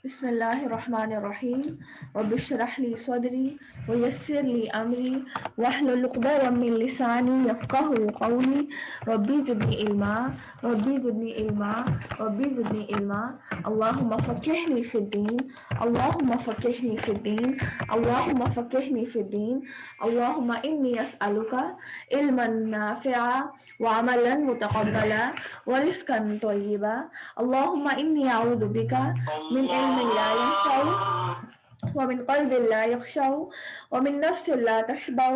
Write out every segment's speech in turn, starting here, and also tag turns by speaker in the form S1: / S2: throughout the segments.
S1: بسم الله الرحمن الرحيم رب اشرح لي صدري ويسر لي أمري واحلل عقدة من لساني يفقهوا قولي ربي زدني علما ربي زدني علما ربي زدني علما اللهم فقهني في الدين اللهم فقهني في الدين اللهم فقهني في الدين اللهم إني أسألك علما نافعا وعملا متقبلا ورزقا طيبا اللهم إني أعوذ بك من علم لا ينفع ومن قلب لا يخشع ومن نفس لا تشبع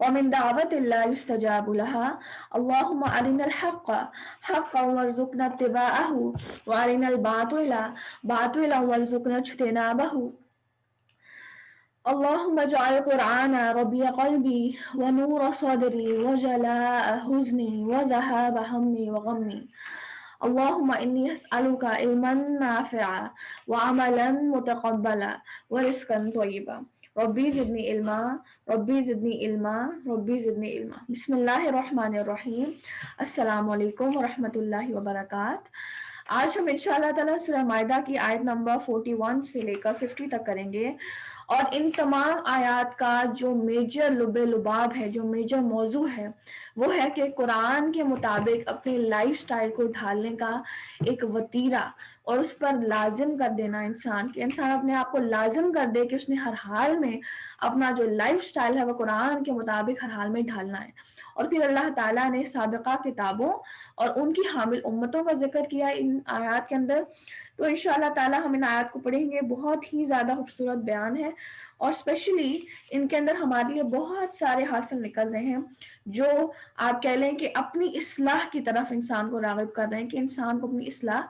S1: ومن دعوة لا يستجاب لها اللهم أرنا الحق حقا وارزقنا اتباعه وأرنا الباطل باطلا وارزقنا اجتنابه اللهم اجعل القرآن ربيع قلبي ونور صدري وجلاء حزني وذهاب همي وغمي اللهم إني أسألك علما نافعا وعملا متقبلا ورزقا طيبا ربي زدني علما ربي زدني علما ربي زدني علما بسم الله الرحمن الرحیم السلام علیکم ورحمۃ اللہ وبرکاتہ۔ آج ہم انشاءاللہ تعالیٰ سورہ مائدہ کی آیت نمبر 41 سے لے کر 50 تک کریں گے، اور ان تمام آیات کا جو میجر لب لباب ہے، جو میجر موضوع ہے، وہ ہے کہ قرآن کے مطابق اپنے لائف سٹائل کو ڈھالنے کا ایک وتیرہ اور اس پر لازم کر دینا کہ انسان اپنے آپ کو لازم کر دے کہ اس نے ہر حال میں اپنا جو لائف سٹائل ہے وہ قرآن کے مطابق ہر حال میں ڈھالنا ہے۔ اور پھر اللہ تعالیٰ نے سابقہ کتابوں اور ان کی حامل امتوں کا ذکر کیا ان آیات کے اندر۔ تو انشاءاللہ تعالیٰ ہم ان آیات کو پڑھیں گے، بہت ہی زیادہ خوبصورت بیان ہے، اور اسپیشلی ان کے اندر ہمارے لیے بہت سارے حاصل نکل رہے ہیں جو آپ کہہ لیں کہ اپنی اصلاح کی طرف انسان کو راغب کر رہے ہیں کہ انسان کو اپنی اصلاح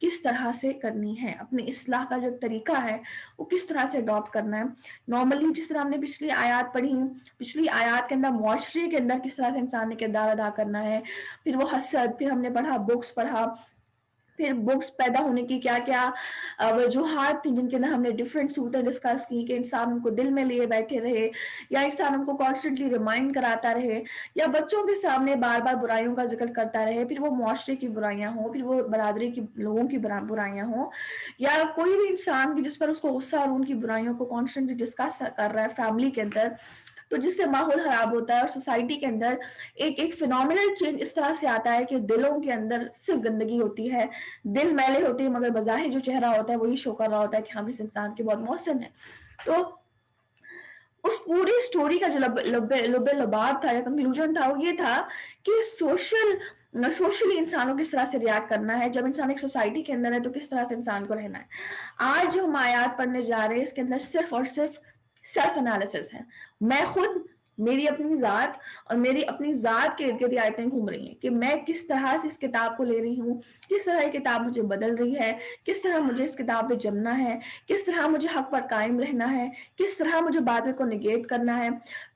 S1: کس طرح سے کرنی ہے، اپنی اصلاح کا جو طریقہ ہے وہ کس طرح سے اڈاپٹ کرنا ہے۔ نارملی جس طرح ہم نے پچھلی آیات پڑھی، پچھلی آیات کے اندر معاشرے کے اندر کس طرح سے انسان نے کردار ادا کرنا ہے، پھر وہ حسد، پھر ہم نے پڑھا بکس پڑھا، پھر بکس پیدا ہونے کی کیا کیا وجوہات تھیں جن کے اندر ہم نے ڈفرینٹ صورتیں ڈسکس کی کہ انسان ان کو دل میں لیے بیٹھے رہے، یا انسان ان کو کانسٹنٹلی ریمائنڈ کراتا رہے، یا بچوں کے سامنے بار بار برائیوں کا ذکر کرتا رہے، پھر وہ معاشرے کی برائیاں ہوں، پھر وہ برادری کی لوگوں کی برائیاں ہوں، یا کوئی بھی انسان کی جس پر اس کو غصہ اور ان کی برائیوں کو کانسٹنٹلی ڈسکس کر رہا ہے فیملی کے اندر، تو جس سے ماحول خراب ہوتا ہے اور سوسائٹی کے اندر ایک فینومینل چینج اس طرح سے آتا ہے کہ دلوں کے اندر صرف گندگی ہوتی ہے، دل میلے ہوتے ہیں، مگر بظاہر جو چہرہ ہوتا ہے وہی شو کر رہا ہوتا ہے کہ ہم اس انسان کے بہت محسن ہیں۔ تو اس پوری سٹوری کا جو لب لباب تھا یا کنکلوژن تھا وہ یہ تھا کہ سوشلی انسانوں کس طرح سے ریاکٹ کرنا ہے، جب انسان ایک سوسائٹی کے اندر ہے تو کس طرح سے انسان کو رہنا ہے۔ آج جو ہم آیات پڑھنے جا رہے ہیں اس کے اندر صرف اور صرف سیلف انالیسس ہے، میں خود، میری اپنی ذات اور میری اپنی ذات کے ارد گرد آیتیں گھوم رہی ہیں کہ میں کس طرح سے اس کتاب کو لے رہی ہوں، کس طرح یہ کتاب مجھے بدل رہی ہے، کس طرح مجھے اس کتاب پہ جمنا ہے، کس طرح مجھے حق پر قائم رہنا ہے، کس طرح مجھے باطل کو نگیٹ کرنا ہے۔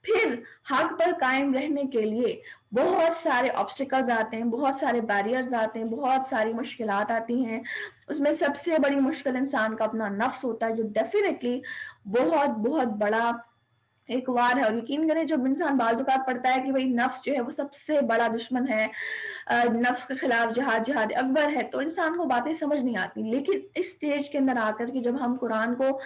S1: پھر حق پر قائم رہنے کے لیے بہت سارے آبسٹیکلز آتے ہیں، بہت سارے بیریئرز آتے ہیں، بہت ساری مشکلات آتی ہیں۔ اس میں سب سے بڑی مشکل انسان کا اپنا نفس ہوتا ہے، جو ڈیفینیٹلی بہت بہت بڑا ایک وار ہے۔ اور یقین کریں جب انسان بعض اوقات پڑھتا ہے کہ بھئی نفس جو ہے وہ سب سے بڑا دشمن ہے، نفس کے خلاف جہاد اکبر ہے، تو انسان کو باتیں سمجھ نہیں آتی۔ لیکن اس سٹیج کے اندر آ کر کے جب ہم قرآن کو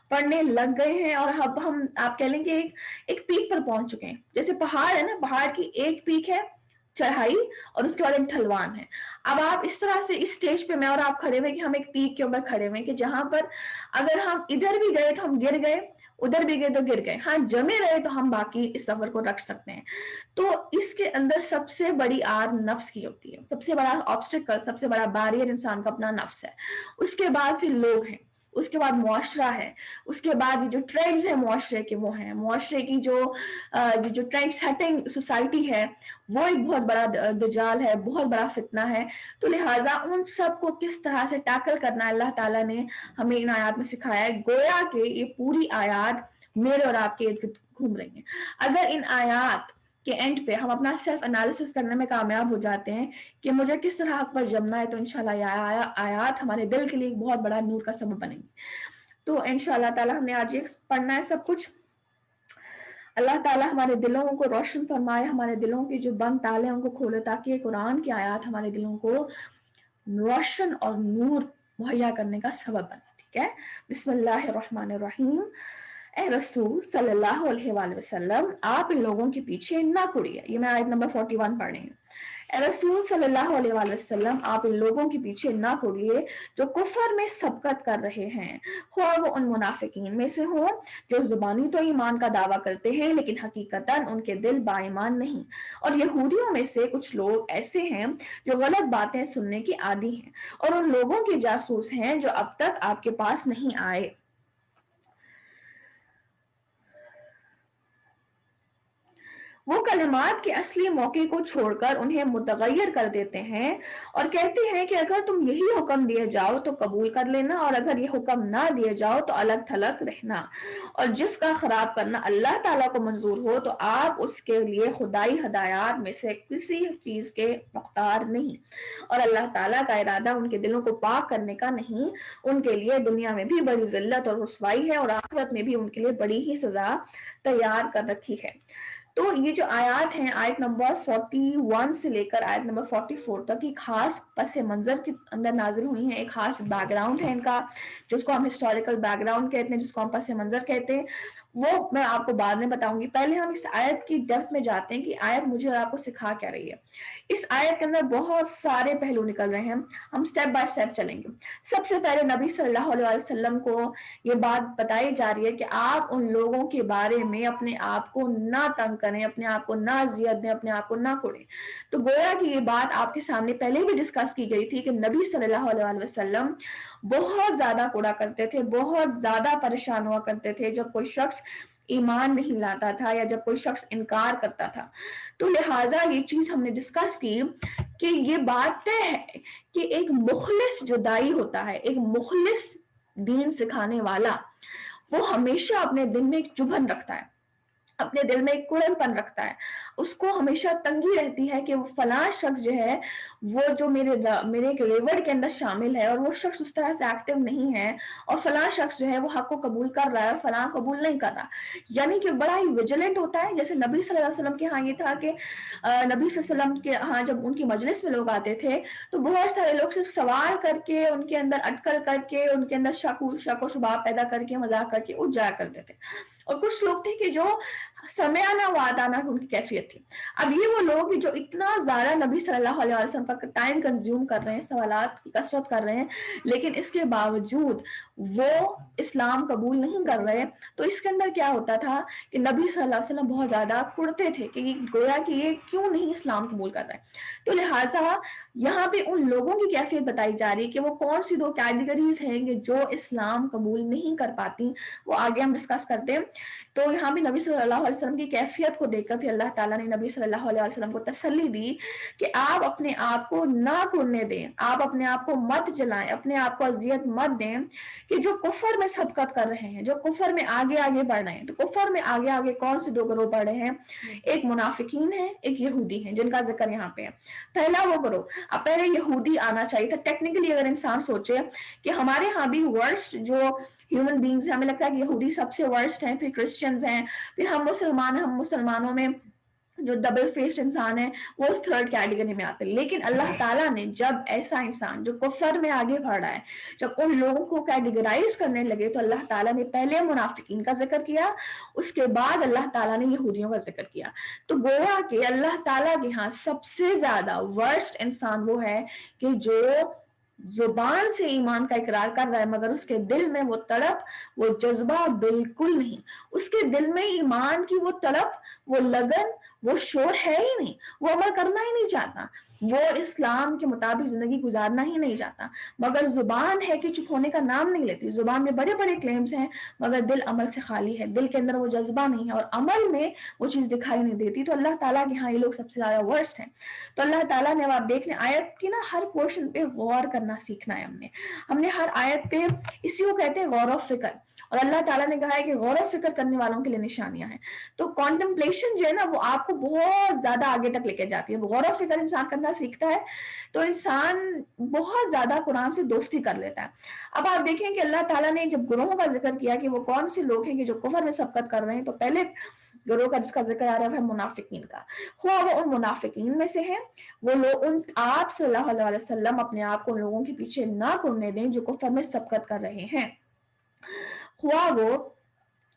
S1: پڑھنے لگ گئے ہیں اور اب ہم آپ کہہ لیں کہ ایک پیک پر پہنچ چکے ہیں، جیسے پہاڑ ہے نا، پہاڑ کی ایک پیک ہے چڑھائی اور اس کے بعد ایک ڈھلوان ہے۔ اب آپ اس طرح سے اس سٹیج پہ میں اور آپ کھڑے ہوئے کہ ہم ایک پیک کے اوپر کھڑے ہوئے کہ جہاں پر اگر ہم ادھر بھی گئے تو ہم گر گئے، ادھر بھی گئے تو گر گئے، ہاں جمے رہے تو ہم باقی اس سفر کو رکھ سکتے ہیں۔ تو اس کے اندر سب سے بڑی آر نفس کی ہوتی ہے، سب سے بڑا آبسٹیکل، سب سے بڑا بیریئر انسان کا اپنا نفس ہے۔ اس کے بعد پھر لوگ ہیں، اس کے بعد معاشرہ ہے، اس کے بعد جو ٹرینڈز ہیں معاشرے کے وہ ہیں، معاشرے کی جو ٹرینڈ سیٹنگ سوسائٹی ہے وہ ایک بہت بڑا دجال ہے، بہت بڑا فتنہ ہے۔ تو لہٰذا ان سب کو کس طرح سے ٹیکل کرنا ہے اللہ تعالیٰ نے ہمیں ان آیات میں سکھایا ہے، گویا کہ یہ پوری آیات میرے اور آپ کے ارد گرد گھوم رہی ہیں۔ اگر ان آیات کے اینڈ پہ ہم اپنا سیلف انالیسس کرنے میں کامیاب ہو جاتے ہیں کہ مجھے کس طرح حق پر جمنا ہے، تو انشاءاللہ یہ آیات ہمارے دل کے لیے ایک بہت بڑا نور کا سبب بنیں گی۔ تو انشاءاللہ تعالیٰ ہم نے آج یہ پڑھنا ہے سب کچھ۔ اللہ تعالیٰ ہمارے دلوں کو روشن فرمائے، ہمارے دلوں کے جو بند تالے ہیں ان کو کھولے، تاکہ قرآن کی آیات ہمارے دلوں کو روشن اور نور مہیا کرنے کا سبب بنے۔ کیا ہے؟ بسم اللہ الرحمن الرحیم، اے رسول صلی اللہ علیہ وآلہ وسلم آپ ان لوگوں کے پیچھے نہ پڑیے. یہ میں آیت نمبر 41 پڑھ رہی ہوں. اے رسول صلی اللہ علیہ وآلہ وسلم آپ ان لوگوں کے پیچھے نہ پڑیے جو کفر میں سبقت کر رہے ہیں، خواہ وہ ان منافقین میں سے ہوں جو زبانی تو ایمان کا دعویٰ کرتے ہیں لیکن حقیقتاً ان کے دل با ایمان نہیں، اور یہودیوں میں سے کچھ لوگ ایسے ہیں جو غلط باتیں سننے کی عادی ہیں اور ان لوگوں کے جاسوس ہیں جو اب تک آپ کے پاس نہیں آئے. وہ کلمات کے اصلی موقع کو چھوڑ کر انہیں متغیر کر دیتے ہیں اور کہتے ہیں کہ اگر تم یہی حکم دیے جاؤ تو قبول کر لینا اور اگر یہ حکم نہ دیے جاؤ تو الگ تھلگ رہنا، اور جس کا خراب کرنا اللہ تعالیٰ کو منظور ہو تو آپ اس کے لیے خدائی ہدایات میں سے کسی چیز کے مختار نہیں، اور اللہ تعالیٰ کا ارادہ ان کے دلوں کو پاک کرنے کا نہیں، ان کے لیے دنیا میں بھی بڑی ذلت اور رسوائی ہے اور آخرت میں بھی ان کے لیے بڑی ہی سزا تیار کر رکھی ہے. تو یہ جو آیات ہیں آیت نمبر 41 سے لے کر آیت نمبر 44 تک کی خاص پس منظر کے اندر نازل ہوئی ہیں. ایک خاص بیک گراؤنڈ ہے ان کا جس کو ہم ہسٹوریکل بیک گراؤنڈ کہتے ہیں، جس کو ہم پس منظر کہتے ہیں، وہ میں آپ کو بعد میں بتاؤں گی. پہلے ہم اس آیت کی ڈیپتھ میں جاتے ہیں کہ آیت مجھے اور آپ کو سکھا کیا رہی ہے. اس آیت کے اندر بہت سارے پہلو نکل رہے ہیں، ہم سٹیپ بائی سٹیپ چلیں گے. سب سے پہلے نبی صلی اللہ علیہ وسلم کو یہ بات بتائی جا رہی ہے کہ آپ ان لوگوں کے بارے میں اپنے آپ کو نہ تنگ کریں، اپنے آپ کو نہ اذیت دیں، اپنے آپ کو نہ کوڑیں. تو گویا کہ یہ بات آپ کے سامنے پہلے بھی ڈسکس کی گئی تھی کہ نبی صلی اللہ علیہ وسلم بہت زیادہ کوڑا کرتے تھے، بہت زیادہ پریشان ہوا کرتے تھے جب کوئی شخص ایمان نہیں لاتا تھا یا جب کوئی شخص انکار کرتا تھا. تو لہٰذا یہ چیز ہم نے ڈسکس کی کہ یہ بات طے ہے کہ ایک مخلص جو دائی ہوتا ہے، ایک مخلص دین سکھانے والا، وہ ہمیشہ اپنے دل میں ایک چبھن رکھتا ہے، اپنے دل میں ایک کڑن پن رکھتا ہے. اس کو ہمیشہ تنگی رہتی ہے کہ وہ فلاں شخص جو ہے وہ جو میرے ایک ریوڑ کے اندر شامل ہے اور وہ شخص اس طرح سے ایکٹیو نہیں ہے، اور فلاں شخص جو ہے وہ حق کو قبول کر رہا ہے اور فلاں قبول نہیں کر رہا. یعنی کہ بڑا ہی ویجیلنٹ ہوتا ہے. جیسے نبی صلی اللہ علیہ وسلم کے ہاں یہ تھا کہ نبی صلی اللہ علیہ وسلم کے ہاں جب ان کی مجلس میں لوگ آتے تھے تو بہت سارے لوگ صرف سوال کر کے، ان کے اندر اٹکل کر کے، ان کے اندر شک و شبہ پیدا کر کے، مذاق کر کے اٹھ جایا کرتے تھے. اور کچھ لوگ تھے کہ جو سمعنا وعدانا ان کی کیفیت تھی. اب یہ وہ لوگ جو اتنا زیادہ نبی صلی اللہ علیہ وسلم پر ٹائم کنزیوم کر رہے ہیں، سوالات کی کثرت کر رہے ہیں، لیکن اس کے باوجود وہ اسلام قبول نہیں کر رہے. تو اس کے اندر کیا ہوتا تھا کہ نبی صلی اللہ علیہ وسلم بہت زیادہ کڑتے تھے کہ گویا کہ یہ کیوں نہیں اسلام قبول کر رہے. تو لہٰذا یہاں پہ ان لوگوں کی کیفیت بتائی جا رہی ہے کہ وہ کون سی دو کیٹیگریز ہیں کہ جو اسلام قبول نہیں کر پاتی، وہ آگے ہم ڈسکس کرتے ہیں. تو یہاں بھی نبی صلی اللہ علیہ وسلم کی کیفیت کو دیکھ کر پھر اللہ تعالیٰ نے نبی صلی اللہ علیہ وسلم کو تسلی دی کہ آپ اپنے آپ کو نہ کڑنے دیں، آپ اپنے آپ کو مت جلائیں، اپنے آپ کو اذیت مت دیں کہ جو کفر میں سبقت کر رہے ہیں، جو کفر میں آگے آگے بڑھ رہے ہیں. تو کفر میں آگے آگے کون سے دو گروہ بڑھ رہے ہیں؟ ایک منافقین ہیں، ایک یہودی ہیں، جن کا ذکر یہاں پہ ہے. پہلا وہ گروہ، اب پہلے یہودی آنا چاہیے تھا. ٹیکنیکلی اگر انسان سوچے کہ ہمارے ہاں بھی ورسٹ جو ہیومن بینگز ہیں، ہمیں لگتا ہے کہ یہودی سب سے ورسٹ ہیں، پھر کرسچنز ہیں، پھر ہم مسلمانوں میں جو ڈبل فیسڈ انسان ہے وہ اس تھرڈ کیٹیگری میں آتے ہیں. لیکن اللہ تعالیٰ نے جب ایسا انسان جو کفر میں آگے بڑھ رہا ہے، جب ان لوگوں کو کیٹیگرائز کرنے لگے تو اللہ تعالیٰ نے پہلے منافقین کا ذکر کیا، اس کے بعد اللہ تعالیٰ نے یہودیوں کا ذکر کیا. تو گویا کہ اللہ تعالیٰ کے ہاں سب سے زیادہ ورسٹ انسان وہ ہے کہ جو زبان سے ایمان کا اقرار کر رہا ہے مگر اس کے دل میں وہ تڑپ، وہ جذبہ بالکل نہیں. اس کے دل میں ایمان کی وہ تڑپ، وہ لگن، وہ شور ہے ہی نہیں، وہ عمل کرنا ہی نہیں چاہتا، وہ اسلام کے مطابق زندگی گزارنا ہی نہیں چاہتا. مگر زبان ہے کہ چپ ہونے کا نام نہیں لیتی، زبان میں بڑے بڑے کلیمز ہیں مگر دل عمل سے خالی ہے، دل کے اندر وہ جذبہ نہیں ہے اور عمل میں وہ چیز دکھائی نہیں دیتی. تو اللہ تعالیٰ کے ہاں یہ لوگ سب سے زیادہ ورسٹ ہیں. تو اللہ تعالیٰ نے، آپ دیکھ لیں آیت کی نا ہر پورشن پہ غور کرنا سیکھنا ہے. ہم نے ہر آیت پہ، اسی کو کہتے ہیں غور و فکر، اور اللہ تعالیٰ نے کہا ہے کہ غور و فکر کرنے والوں کے لیے نشانیاں ہیں. تو کانٹمپلیشن جو ہے نا وہ آپ کو بہت زیادہ آگے تک لے کے جاتی ہے. غور و فکر انسان کرنا سیکھتا ہے تو انسان بہت زیادہ قرآن سے دوستی کر لیتا ہے. اب آپ دیکھیں کہ اللہ تعالیٰ نے جب گروہوں کا ذکر کیا کہ وہ کون سے لوگ ہیں کہ جو کفر میں سبقت کر رہے ہیں، تو پہلے گروہ کا جس کا ذکر آ رہا ہے منافقین کا. خواہ وہ ان منافقین میں سے ہیں، وہ لوگ آپ صلی اللہ علیہ وسلم اپنے آپ کو ان لوگوں کے پیچھے نہ کرنے دیں جو کفر میں سبقت کر رہے ہیں. خواہ وہ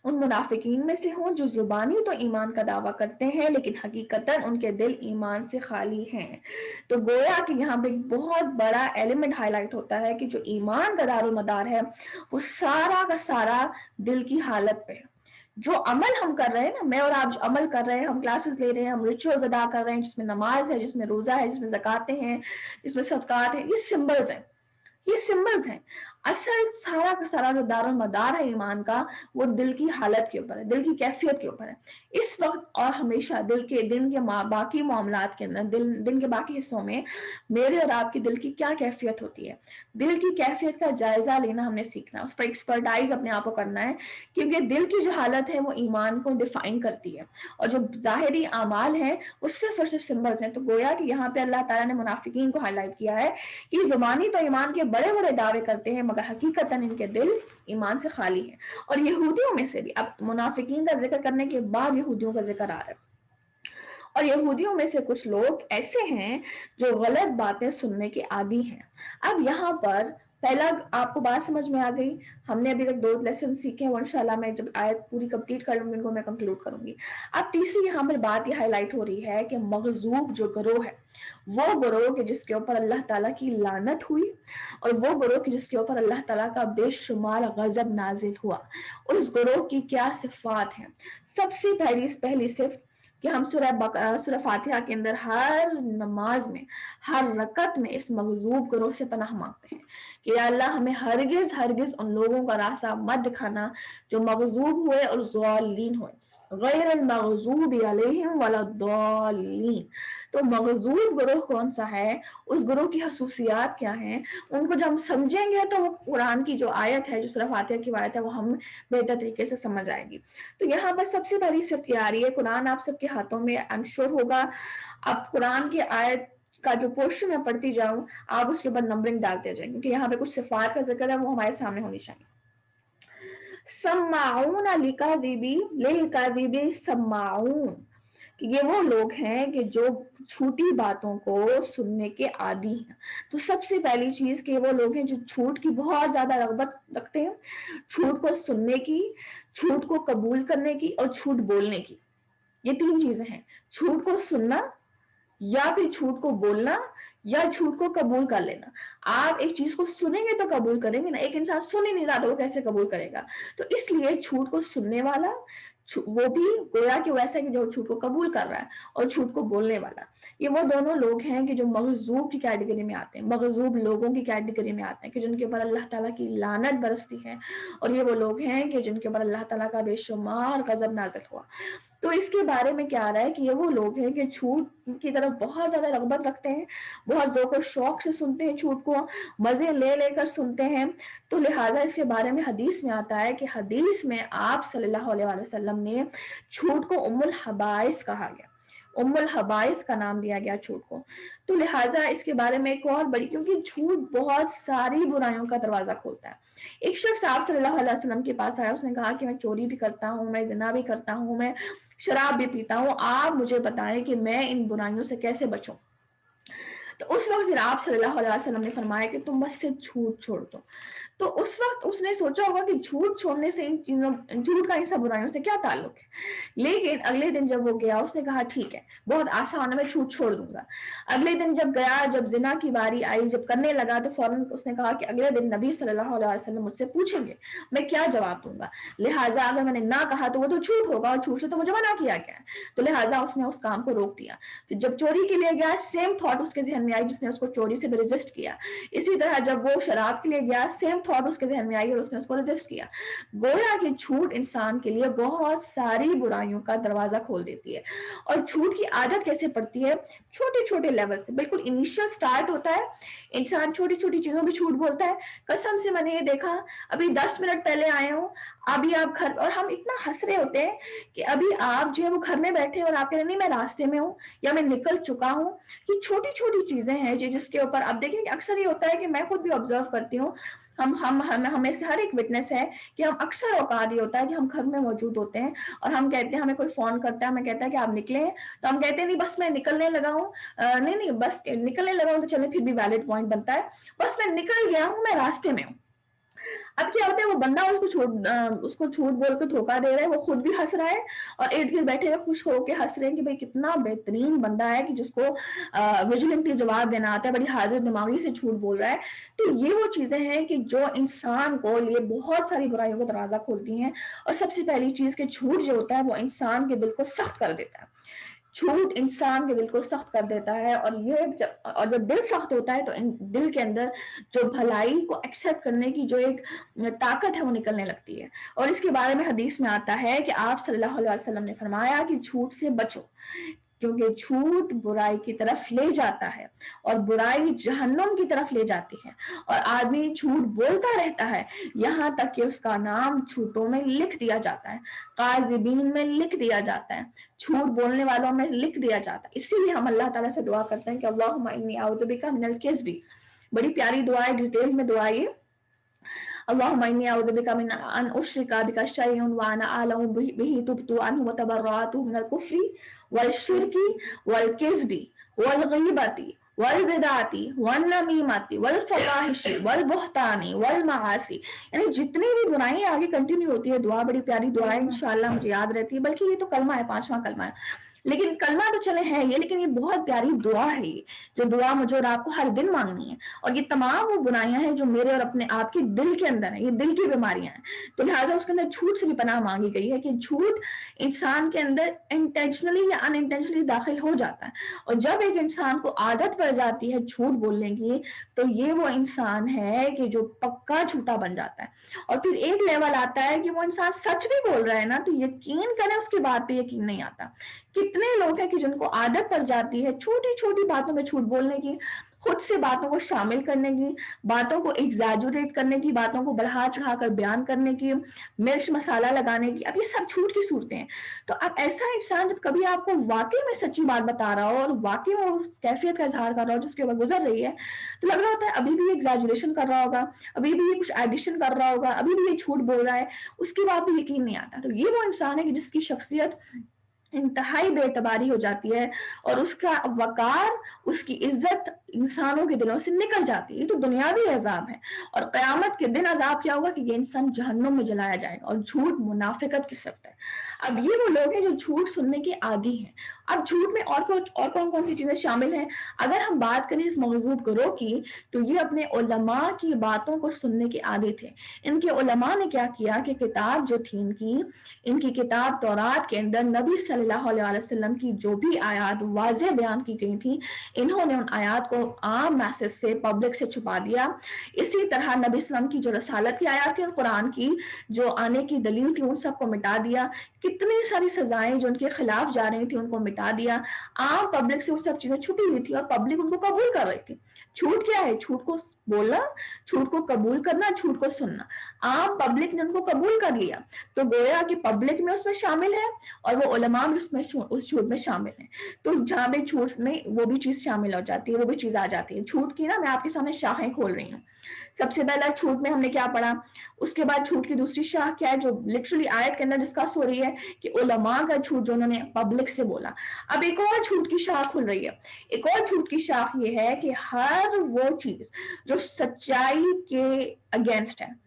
S1: ان منافقین میں سے ہوں جو زبانی تو ایمان کا دعویٰ کرتے ہیں لیکن حقیقتاً ان کے دل ایمان سے خالی ہیں۔ تو گویا کہ یہاں پہ ایک بہت بڑا ایلیمنٹ ہائی لائٹ ہوتا ہے کہ جو ایمان کا دار المدار ہے وہ سارا کا سارا دل کی حالت پہ ہے۔ جو عمل ہم کر رہے ہیں نا، میں اور آپ جو عمل کر رہے ہیں، ہم کلاسز لے رہے ہیں، ہم ریچولز ادا کر رہے ہیں، جس میں نماز ہے، جس میں روزہ ہے، جس میں زکاتیں ہیں، جس میں صدقات ہیں، یہ سمبلز ہیں، یہ سمبلز ہیں۔ اصل سارا کا سارا جو دار المدار ہے ایمان کا، وہ دل کی حالت کے اوپر ہے، دل کی کیفیت کے اوپر ہے۔ اس وقت اور ہمیشہ دن کے باقی معاملات کے اندر، دن کے باقی حصوں میں میرے اور آپ کی دل کی کیا کیفیت ہوتی ہے، دل کی کیفیت کا جائزہ لینا ہم نے سیکھنا ہے، اس پر ایکسپرٹائز اپنے آپ کو کرنا ہے، کیونکہ دل کی جو حالت ہے وہ ایمان کو ڈیفائن کرتی ہے، اور جو ظاہری اعمال ہیں وہ صرف اور صرف سمبلز ہیں۔ تو گویا کہ یہاں پہ اللہ تعالیٰ نے منافقین کو ہائی لائٹ کیا ہے کہ زبانی تو ایمان کے بڑے بڑے دعوے کرتے ہیں مگر حقیقتاً ان کے دل ایمان سے خالی ہے۔ اور یہودیوں میں سے بھی، اب منافقین کا ذکر کرنے کے بعد یہودیوں کا ذکر آ رہا ہے، اور یہودیوں میں سے کچھ لوگ ایسے ہیں جو غلط باتیں سننے کے عادی ہیں۔ اب یہاں پر پہلا آپ کو بات سمجھ میں آ گئی، ہم نے ابھی تک 2 لیسن سیکھے ہیں، انشاءاللہ میں جب آیت پوری کمپلیٹ کر لوں گی ان کو میں کنکلوڈ کروں گی۔ اب تیسری یہاں پر بات یہ ہائی لائٹ ہو رہی ہے کہ مغضوب جو گروہ ہے، وہ گروہ کہ جس کے اوپر اللہ تعالیٰ کی لعنت ہوئی، اور وہ گروہ کہ جس کے اوپر اللہ تعالیٰ کا بے شمار غضب نازل ہوا، اس گروہ کی کیا صفات ہیں؟ سب سے پہلی صفت کہ ہم سورہ فاتحہ کے اندر ہر نماز میں، ہر رکعت میں اس مغضوب گروہ سے پناہ مانگتے ہیں کہ یا اللہ ہمیں ہرگز ان لوگوں کا راستہ مت دکھانا جو مغضوب ہوئے اور ضالین ہوئے، غیر المغضوب علیہم ولا الضالین۔ تو مغضوب گروہ کون سا ہے، اس گروہ کی خصوصیات کیا ہیں، ان کو جب ہم سمجھیں گے تو وہ قرآن کی جو آیت ہے، جو سورہ فاتحہ کی آیت ہے، وہ ہم بہتر طریقے سے سمجھ آئے گی۔ تو یہاں پر سب سے پہلی صفت یہ آ رہی ہے، قرآن آپ سب کے ہاتھوں میں انشور ہوگا، اب قرآن کی آیت کا جو پورشن میں پڑھتی جاؤں آپ اس کے بعد نمبرنگ ڈالتے جائیں، کیونکہ یہاں پہ کچھ صفات کا ذکر ہے وہ ہمارے سامنے ہونی چاہیے۔ سماعون للکذب سماعون، کہ یہ وہ لوگ ہیں کہ جو جھوٹی باتوں کو سننے کے عادی ہیں۔ تو سب سے پہلی چیز کہ وہ لوگ ہیں جو جھوٹ کی بہت زیادہ رغبت رکھتے ہیں، جھوٹ کو سننے کی، جھوٹ کو قبول کرنے کی، اور جھوٹ بولنے کی۔ یہ 3 چیزیں ہیں، جھوٹ کو سننا، یا پھر جھوٹ کو بولنا، یا جھوٹ کو قبول کر لینا۔ آپ ایک چیز کو سنیں گے تو قبول کریں گے نا، ایک انسان سن ہی نہیں رہا تو وہ کیسے قبول کرے گا؟ تو اس لیے جھوٹ کو سننے والا وہ بھی گویا کہ ویسا کہ جو جھوٹ کو قبول کر رہا ہے، اور جھوٹ کو بولنے والا، یہ وہ دونوں لوگ ہیں کہ جو مغضوب کی کیٹیگری میں آتے ہیں، مغضوب لوگوں کی کیٹیگری میں آتے ہیں، کہ جن کے اوپر اللہ تعالیٰ کی لعنت برستی ہے، اور یہ وہ لوگ ہیں کہ جن کے اوپر اللہ تعالیٰ کا بے شمار غضب نازل ہوا۔ تو اس کے بارے میں کیا آ رہا ہے کہ یہ وہ لوگ ہیں کہ جھوٹ کی طرف بہت زیادہ رغبت رکھتے ہیں، بہت ذوق و شوق سے سنتے ہیں، جھوٹ کو مزے لے لے کر سنتے ہیں۔ تو لہٰذا اس کے بارے میں حدیث میں آتا ہے کہ حدیث میں آپ صلی اللہ علیہ وسلم نے جھوٹ کو ام الحبائس کہا گیا، ام الحبائس کا نام دیا گیا جھوٹ کو۔ تو لہٰذا اس کے بارے میں ایک اور بڑی، کیونکہ جھوٹ بہت ساری برائیوں کا دروازہ کھولتا ہے۔ ایک شخص آپ صلی اللہ علیہ وسلم کے پاس آیا، اس نے کہا کہ میں چوری بھی کرتا ہوں، میں زنا بھی کرتا ہوں، میں شراب بھی پیتا ہوں، آپ مجھے بتائیں کہ میں ان برائیوں سے کیسے بچوں۔ تو اس وقت پھر آپ صلی اللہ علیہ وسلم نے فرمایا کہ تم بس صرف جھوٹ چھوڑ دو۔ تو اس وقت اس نے سوچا ہوگا کہ جھوٹ چھوڑنے سے جھوٹ کا ان سب برائیوں سے کیا تعلق ہے، لیکن اگلے دن جب وہ گیا اس نے کہا ٹھیک ہے بہت آسان ہے، میں جھوٹ چھوڑ دوں گا۔ اگلے دن جب گیا، جب زنا کی باری آئی، جب کرنے لگا، تو فوراً اس نے کہا کہ اگلے دن نبی صلی اللہ علیہ وسلم مجھ سے پوچھیں گے، میں کیا جواب دوں گا، لہٰذا اگر میں نے نہ کہا تو وہ تو جھوٹ ہوگا، اور جھوٹ سے تو مجھے منع کیا گیا ہے، تو لہٰذا اس نے اس کام کو روک دیا۔ پھر جب چوری کے لیے گیا، سیم تھاٹ اس کے ذہن میں آئی جس نے اس کو چوری سے ریزسٹ کیا۔ اسی طرح جب وہ شراب کے لیے گیا، سیم تھاٹ اس کے ذہن میں آئی اور اس نے اس کو ریزسٹ کیا۔ گویا کہ جھوٹ انسان کے لیے بہت ساری برائیوں کا دروازہ کھول دیتی ہے۔ اور جھوٹ کی عادت کیسے پڑتی ہے؟ چھوٹے چھوٹے لیول سے، بالکل انیشل سٹارٹ ہوتا ہے، انسان چھوٹی چھوٹی چیزوں بھی جھوٹ بولتا ہے۔ قسم سے میں نے یہ دیکھا، ابھی 10 منٹ پہلے آئے ہوں، ابھی آپ گھر، اور ہم اتنا ہنس رہے ہوتے ہیں کہ ابھی آپ جو ہے وہ گھر میں بیٹھے اور آپ کہہ رہے نہیں میں راستے میں ہوں یا میں نکل چکا ہوں۔ یہ چھوٹی چھوٹی چیزیں ہیں جس کے اوپر اب دیکھیں کہ اکثر یہ ہوتا ہے کہ میں خود بھی آبزرو کرتی ہوں، ہمیں سے ہر ایک وٹنس ہے کہ ہم اکثر اوقات یہ ہوتا ہے کہ ہم گھر میں موجود ہوتے ہیں اور ہم کہتے ہیں، ہمیں کوئی فون کرتا ہے، ہمیں کہتا ہے کہ آپ نکلے ہیں، تو ہم کہتے ہیں نہیں بس میں نکلنے لگا ہوں، نہیں بس نکلنے لگا ہوں، تو چلے پھر بھی ویلڈ پوائنٹ بنتا ہے، بس میں نکل گیا ہوں، میں راستے میں ہوں۔ اب کیا ہوتا ہے وہ بندہ اس کو جھوٹ بول کے دھوکہ دے رہا ہے، وہ خود بھی ہنس رہا ہے اور ارد گرد بیٹھے ہوئے خوش ہو کے ہنس رہے ہیں کہ بھائی کتنا بہترین بندہ ہے کہ جس کو ویجیلنٹلی جواب دینا آتا ہے، بڑی حاضر دماغی سے جھوٹ بول رہا ہے۔ تو یہ وہ چیزیں ہیں کہ جو انسان کو لیے بہت ساری برائیوں کا دروازہ کھولتی ہیں، اور سب سے پہلی چیز کہ جھوٹ جو ہوتا ہے وہ انسان کے دل کو سخت کر دیتا ہے، جھوٹ انسان کے دل کو سخت کر دیتا ہے، اور جب دل سخت ہوتا ہے تو دل کے اندر جو بھلائی کو ایکسپٹ کرنے کی جو ایک طاقت ہے وہ نکلنے لگتی ہے۔ اور اس کے بارے میں حدیث میں آتا ہے کہ آپ صلی اللہ علیہ وسلم نے فرمایا کہ جھوٹ سے بچو، کیونکہ جھوٹ برائی کی طرف لے جاتا ہے اور برائی جہنم کی طرف لے جاتی ہے، اور آدمی جھوٹ بولتا رہتا ہے یہاں تک کہ اس کا نام جھوٹوں میں لکھ دیا جاتا ہے، کاذبین میں لکھ دیا جاتا ہے، جھوٹ بولنے والوں میں لکھ دیا جاتا ہے۔ اسی لیے ہم اللہ تعالیٰ سے دعا کرتے ہیں کہ اللہم انی اعوذ بک من الکذب، بڑی پیاری دعا ہے، ڈیٹیل میں دعا یہ، اللہم انی اعوذ بک من ان اشرک بک شیئا وانا اعلم به تبت عنه وتبرأت من الکفر والشرک والکذب والغیبۃ والبدعۃ والنمیمۃ والفواحش والبہتان والمعاصی، یعنی جتنی بھی برائیں آگے کنٹینیو ہوتی ہے، دعا بڑی پیاری دعا ہے، انشاءاللہ مجھے یاد رہتی ہے، بلکہ یہ تو کلمہ ہے، 5واں کلمہ ہے، لیکن کلمہ تو چلے ہے یہ، لیکن یہ بہت پیاری دعا ہے، یہ جو دعا مجھے اور آپ کو ہر دن مانگنی ہے، اور یہ تمام وہ برائیاں ہیں جو میرے اور اپنے آپ کے دل کے اندر ہیں، یہ دل کی بیماریاں ہیں، تو لہٰذا اس کے اندر جھوٹ سے بھی پناہ مانگی گئی ہے کہ جھوٹ انسان کے اندر انٹینشنلی یا ان انٹینشنلی داخل ہو جاتا ہے، اور جب ایک انسان کو عادت پڑ جاتی ہے جھوٹ بولنے کی تو یہ وہ انسان ہے کہ جو پکا جھوٹا بن جاتا ہے، اور پھر ایک لیول آتا ہے کہ وہ انسان سچ بھی بول رہا ہے نا تو یقین کریں اس کی بات پہ یقین نہیں آتا۔ کتنے لوگ ہیں کہ جن کو عادت پڑ جاتی ہے چھوٹی چھوٹی باتوں میں جھوٹ بولنے کی، خود سے باتوں کو شامل کرنے کی، باتوں کو ایگزیجوریٹ کرنے کی، باتوں کو بڑھا چڑھا کر بیان کرنے کی، مرچ مسالہ لگانے کی، اب یہ سب جھوٹ کی صورتیں ہیں۔ تو اب ایسا انسان جب کبھی آپ کو واقعی میں سچی بات بتا رہا ہو اور واقعی میں اس کیفیت کا اظہار کر رہا ہو جس کے اوپر گزر رہی ہے، تو لگ رہا ہوتا ہے ابھی بھی ایگزیجوریشن کر رہا ہوگا، ابھی بھی یہ کچھ ایڈیشن کر رہا ہوگا، ابھی بھی یہ جھوٹ بول رہا ہے، اس کی بات پہ یقین نہیں آتا۔ تو یہ وہ انسان ہے کہ جس کی شخصیت انتہائی بے اعتباری ہو جاتی ہے، اور اس کا وقار، اس کی عزت انسانوں کے دلوں سے نکل جاتی ہے۔ یہ تو دنیاوی عذاب ہے، اور قیامت کے دن عذاب کیا ہوگا کہ یہ انسان جہنم میں جلایا جائے گا، اور جھوٹ منافقت کی صفت ہے۔ اب یہ وہ لوگ ہیں جو جھوٹ سننے کے عادی ہیں۔ اب جھوٹ میں اور کون کون سی چیزیں شامل ہیں؟ اگر ہم بات کریں اس موضوع گروہ کی تو یہ اپنے علماء کی باتوں کو سننے کے عادی تھے۔ ان کے علماء نے کیا کیا کہ کتاب جو تھی ان کی کتاب تورات کے اندر نبی صلی اللہ علیہ وسلم کی جو بھی آیات واضح بیان کی گئی تھی، انہوں نے ان آیات کو عام میسج سے، پبلک سے چھپا دیا۔ اسی طرح نبی اسلام کی جو رسالت کی آیات تھی اور قرآن کی جو آنے کی دلیل تھی ان سب کو مٹا دیا، کتنی ساری سزائیں جو ان کے خلاف جا رہی تھی ان کو مٹا دیا، عام پبلک سے وہ سب چیزیں چھپی ہوئی تھی اور پبلک ان کو قبول کر رہی تھی۔ جھوٹ کیا ہے؟ جھوٹ کو بولنا، جھوٹ کو قبول کرنا، جھوٹ کو سننا، عام پبلک نے ان کو قبول کر لیا، تو گویا کہ پبلک میں اس میں شامل ہے اور وہ علماء بھی اس جھوٹ میں شامل ہیں۔ تو جہاں بھی جھوٹ میں وہ بھی چیز شامل ہو جاتی ہے، وہ بھی چیز آ جاتی ہے۔ جھوٹ کی نا میں آپ کے سامنے شاخیں کھول رہی ہوں۔ سب سے پہلا جھوٹ میں ہم نے کیا پڑھا، اس کے بعد جھوٹ کی دوسری شاخ کیا ہے جو لٹرلی آیت کے اندر ڈسکس ہو رہی ہے کہ علماء کا جھوٹ جو انہوں نے پبلک سے بولا۔ اب ایک اور جھوٹ کی شاخ کھل رہی ہے۔ ایک اور جھوٹ کی شاخ یہ ہے کہ ہر وہ چیز جو سچائی کے اگینسٹ ہے،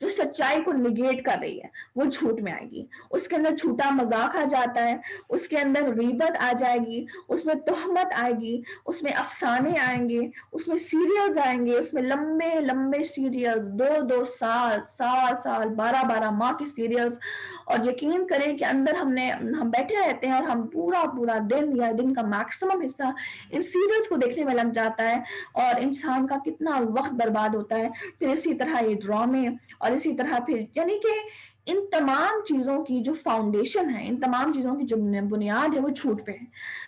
S1: جو سچائی کو نگیٹ کر رہی ہے، وہ جھوٹ میں آئے گی۔ اس کے اندر جھوٹا مذاق آ جاتا ہے، اس کے اندر غیبت آ جائے گی، اس میں تہمت آئے گی، اس میں افسانے آئیں گے، اس میں سیریلز آئیں گے، اس میں لمبے لمبے سیریلز، 2 سال، 7 سال، 12 ماہ کی سیریلز، اور یقین کریں کہ اندر ہم بیٹھے رہتے ہیں اور ہم پورا دن یا دن کا میکسیمم حصہ ان سیریلز کو دیکھنے میں لگ جاتا ہے، اور انسان کا کتنا وقت برباد ہوتا ہے۔ پھر اسی طرح یہ ڈرامے، اور اسی طرح پھر یعنی کہ ان تمام چیزوں کی جو فاؤنڈیشن ہے، ان تمام چیزوں کی جو بنیاد ہے وہ جھوٹ پہ ہے۔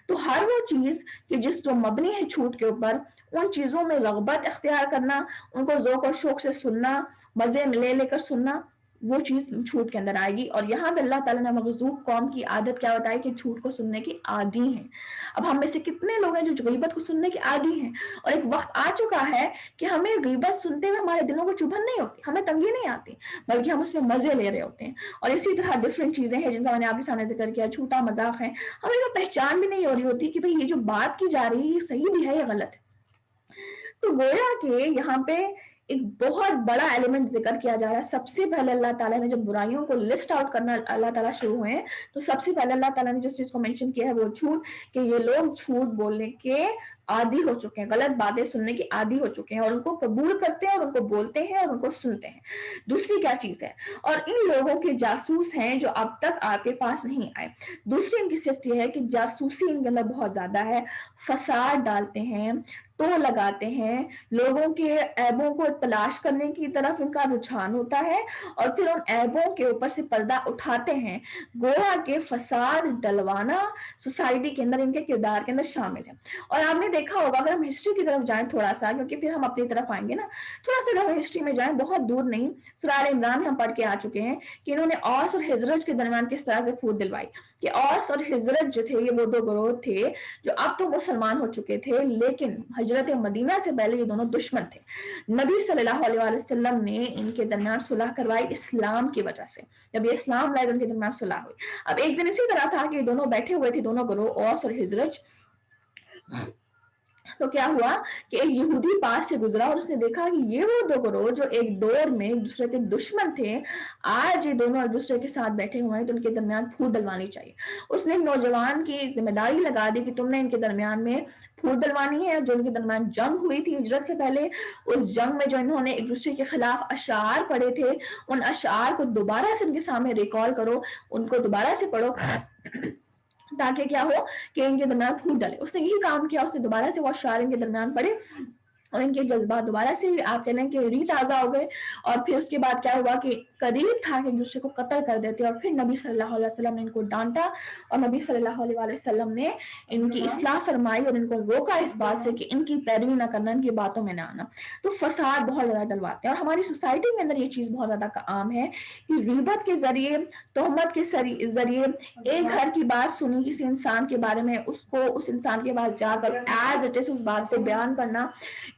S1: تو ہر وہ چیز کہ جو مبنی ہے جھوٹ کے اوپر، ان چیزوں میں رغبت اختیار کرنا، ان کو ذوق و شوق سے سننا، مزے میں لے کر سننا، وہ چیز جھوٹ کے اندر آئے گی۔ اور یہاں پہ اللہ تعالیٰ نے مغضوب قوم کی عادت کیا بتائی کہ جھوٹ کو سننے کی عادی ہیں۔ اب ہم میں سے کتنے لوگ ہیں جو غیبت کو سننے کے عادی ہیں، اور ایک وقت آ چکا ہے کہ ہمیں غیبت سنتے ہوئے ہمارے دلوں کو چبھن نہیں ہوتی، ہمیں تنگی نہیں آتی، بلکہ ہم اس میں مزے لے رہے ہوتے ہیں۔ اور اسی طرح ڈفرینٹ چیزیں ہیں جن کا میں نے آپ کے سامنے ذکر کیا، جھوٹا مذاق ہے، ہمیں تو پہچان بھی نہیں ہو رہی ہوتی کہ بھئی یہ جو بات کی جا رہی ہے یہ صحیح بھی ہے یا غلط ہے۔ تو گویا کہ یہاں پہ ایک بہت بڑا ایلیمنٹ ذکر کیا جا رہا ہے. سب سے پہلے اللہ تعالیٰ نے جب برائیوں کو لسٹ آؤٹ کرنا اللہ تعالیٰ شروع ہوئے ہیں تو سب سے پہلے اللہ تعالیٰ نے جس چیز کو مینشن کیا ہے وہ جھوٹ, کہ یہ لوگ جھوٹ بولنے کے عادی ہو چکے ہیں, غلط باتیں سننے کی عادی ہو چکے ہیں, اور ان کو قبول کرتے ہیں اور ان کو بولتے ہیں اور ان کو سنتے ہیں. دوسری کیا چیز ہے, اور ان لوگوں کے جاسوس ہیں جو اب تک آپ کے پاس نہیں آئے. دوسری ان کی صفت یہ ہے کہ جاسوسی ان کے اندر بہت زیادہ ہے, فساد ڈالتے ہیں, تو لگاتے ہیں, لوگوں کے عیبوں کو تلاش کرنے کی طرف ان کا رجحان ہوتا ہے اور پھر ان عیبوں کے اوپر سے پردہ اٹھاتے ہیں. گویا کہ فساد ڈلوانا سوسائٹی کے اندر ان کے کردار کے اندر شامل ہے. اور آپ نے دیکھا ہوگا, اگر ہم ہسٹری کی طرف جائیں تھوڑا سا, کیونکہ پھر ہم اپنی طرف آئیں گے نا, تھوڑا سا اگر ہم ہسٹری میں جائیں, بہت دور نہیں, سورہ آل عمران میں ہم پڑھ کے آ چکے ہیں کہ انہوں نے اوس اور خزرج کے درمیان کس طرح سے پھوٹ دلوائی, کہ اوس اور خزرج جو تھے یہ وہ دو گروہ تھے جو اب تو مسلمان ہو چکے تھے, لیکن ہجرت مدینہ سے پہلے یہ دونوں دشمن تھے. نبی صلی اللہ علیہ وسلم نے ان کے درمیان صلح کروائی اسلام کی وجہ سے. جب یہ اسلام لائے ان کے درمیان صلح ہوئی. اب ایک دن اسی طرح تھا کہ دونوں بیٹھے ہوئے تھے, دونوں گروہ اوس اور خزرج. تو کیا ہوا کہ ایک یہودی پاس سے گزرا اور اس نے دیکھا کہ یہ وہ دو گروہ جو ایک دور میں ایک دوسرے کے دشمن تھے, آج یہ دونوں ایک دوسرے کے ساتھ بیٹھے ہوئے ہیں, تو ان کے درمیان پھوٹ ڈلوانی چاہیے. اس نے نوجوان کی ذمہ داری لگا دی کہ تم نے ان کے درمیان میں پھوٹ ڈلوانی ہے. جو ان کے درمیان جنگ ہوئی تھی ہجرت سے پہلے, اس جنگ میں جو انہوں نے ایک دوسرے کے خلاف اشعار پڑھے تھے, ان اشعار کو دوبارہ سے ان کے سامنے ریکال کرو, ان کو دوبارہ سے پڑھو, تاکہ کیا ہو کہ ان کے درمیان پھوٹ ڈلے. اس نے یہی کام کیا, اس نے دوبارہ سے وہ اشعار ان کے درمیان پڑھے اور ان کے جذبات دوبارہ سے آپ کہہ لیں کہ ری تازہ ہو گئے. اور پھر اس کے بعد کیا ہوا کہ قریب تھا کہ ایک دوسرے کو قتل کر دیتے, اور پھر نبی صلی اللہ علیہ وسلم نے ان کو ڈانٹا اور نبی صلی اللہ علیہ وسلم نے ان کی اصلاح فرمائی اور ان کو روکا اس بات سے کہ ان کی پیروی نہ کرنا, ان کی باتوں میں نہ آنا. تو فساد بہت زیادہ ڈلواتے ہیں, اور ہماری سوسائٹی کے اندر یہ چیز بہت زیادہ عام ہے کہ غیبت کے ذریعے, تہمت کے ذریعے ایک گھر کی بات سنی کسی انسان کے بارے میں, اس کو اس انسان کے پاس جا کر ایز اٹ از اس بات کو بیان کرنا,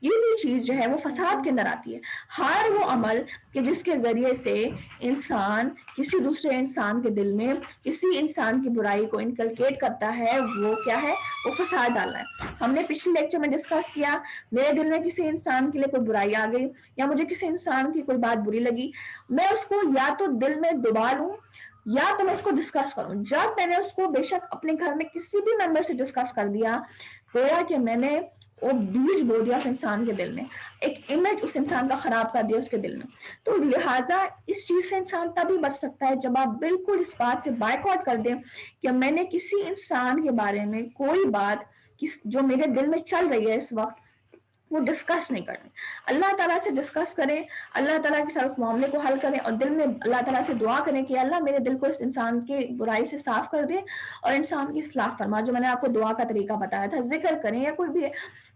S1: یہ بھی چیز جو ہے وہ فساد کے اندر آتی ہے. ہر وہ عمل کہ جس کے ذریعے سے انسان کسی دوسرے انسان کے دل میں کسی انسان کی برائی کو انکلکیٹ کرتا ہے, وہ کیا ہے, وہ فساد ڈالنا ہے. ہم نے پچھلے لیکچر میں ڈسکس کیا, میرے دل میں کسی انسان کے لیے کوئی برائی آ گئی یا مجھے کسی انسان کی کوئی بات بری لگی, میں اس کو یا تو دل میں دبا لوں یا تو میں اس کو ڈسکس کروں. جب میں نے اس کو بے شک اپنے گھر میں کسی بھی ممبر سے ڈسکس کر دیا, گویا کہ میں نے وہ بیج بو دیا اس انسان کے دل میں, ایک امیج اس انسان کا خراب کر دیا اس کے دل میں. تو لہٰذا اس چیز سے انسان تبھی بچ سکتا ہے جب آپ بالکل اس بات سے بائیک آؤٹ کر دیں کہ میں نے کسی انسان کے بارے میں کوئی بات جو میرے دل میں چل رہی ہے اس وقت وہ ڈسکس نہیں کریں. اللہ تعالیٰ سے ڈسکس کریں, اللہ تعالیٰ کے ساتھ اس معاملے کو حل کریں, اور دل میں اللہ تعالیٰ سے دعا کریں کہ اللہ میرے دل کو اس انسان کی برائی سے صاف کر دے اور انسان کی اصلاح فرما. جو میں نے آپ کو دعا کا طریقہ بتایا تھا, ذکر کریں یا کوئی بھی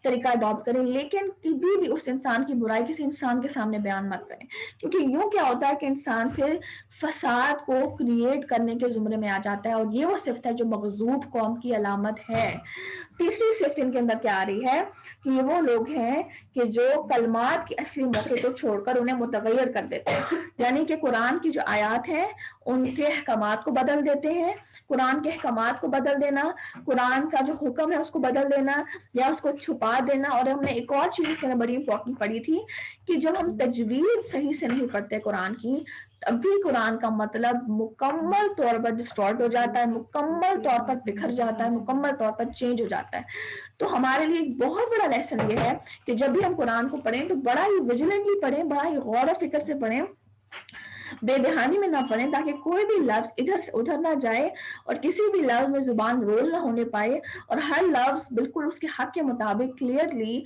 S1: طریقہ اڈاپٹ کریں, لیکن کبھی بھی اس انسان کی برائی کسی انسان کے سامنے بیان مت کریں, کیونکہ یوں کیا ہوتا ہے کہ انسان پھر فساد کو کریٹ کرنے کے زمرے میں آ جاتا ہے, اور یہ وہ صفت ہے جو مغضوب قوم کی علامت ہے. تیسری صفت ان کے اندر کیا آ رہی ہے کہ یہ وہ لوگ ہیں کہ جو کلمات کے اصلی موقع کو چھوڑ کر انہیں متغیر کر دیتے ہیں, یعنی کہ قرآن کی جو آیات ہیں ان کے احکامات کو بدل دیتے ہیں. قرآن کے احکامات کو بدل دینا, قرآن کا جو حکم ہے اس کو بدل دینا یا اس کو چھپا دینا. اور ہم نے ایک اور چیز کے بڑی امپورٹنٹ پڑھی تھی کہ جب ہم تجوید صحیح سے نہیں پڑھتے قرآن کی, ابھی قرآن کا مطلب مکمل طور پر ڈسٹارٹ ہو جاتا ہے, مکمل طور پر بکھر جاتا ہے, مکمل طور پر چینج ہو جاتا ہے. تو ہمارے لیے ایک بہت بڑا لیسن یہ ہے کہ جب بھی ہم قرآن کو پڑھیں تو بڑا ہی ویجیلنٹلی پڑھیں, بڑا ہی غور و فکر سے پڑھیں, بے دہانی میں نہ پڑھیں, تاکہ کوئی بھی لفظ ادھر سے ادھر نہ جائے اور کسی بھی لفظ میں زبان رول نہ ہونے پائے, اور ہر لفظ بالکل اس کے حق کے مطابق کلیئرلی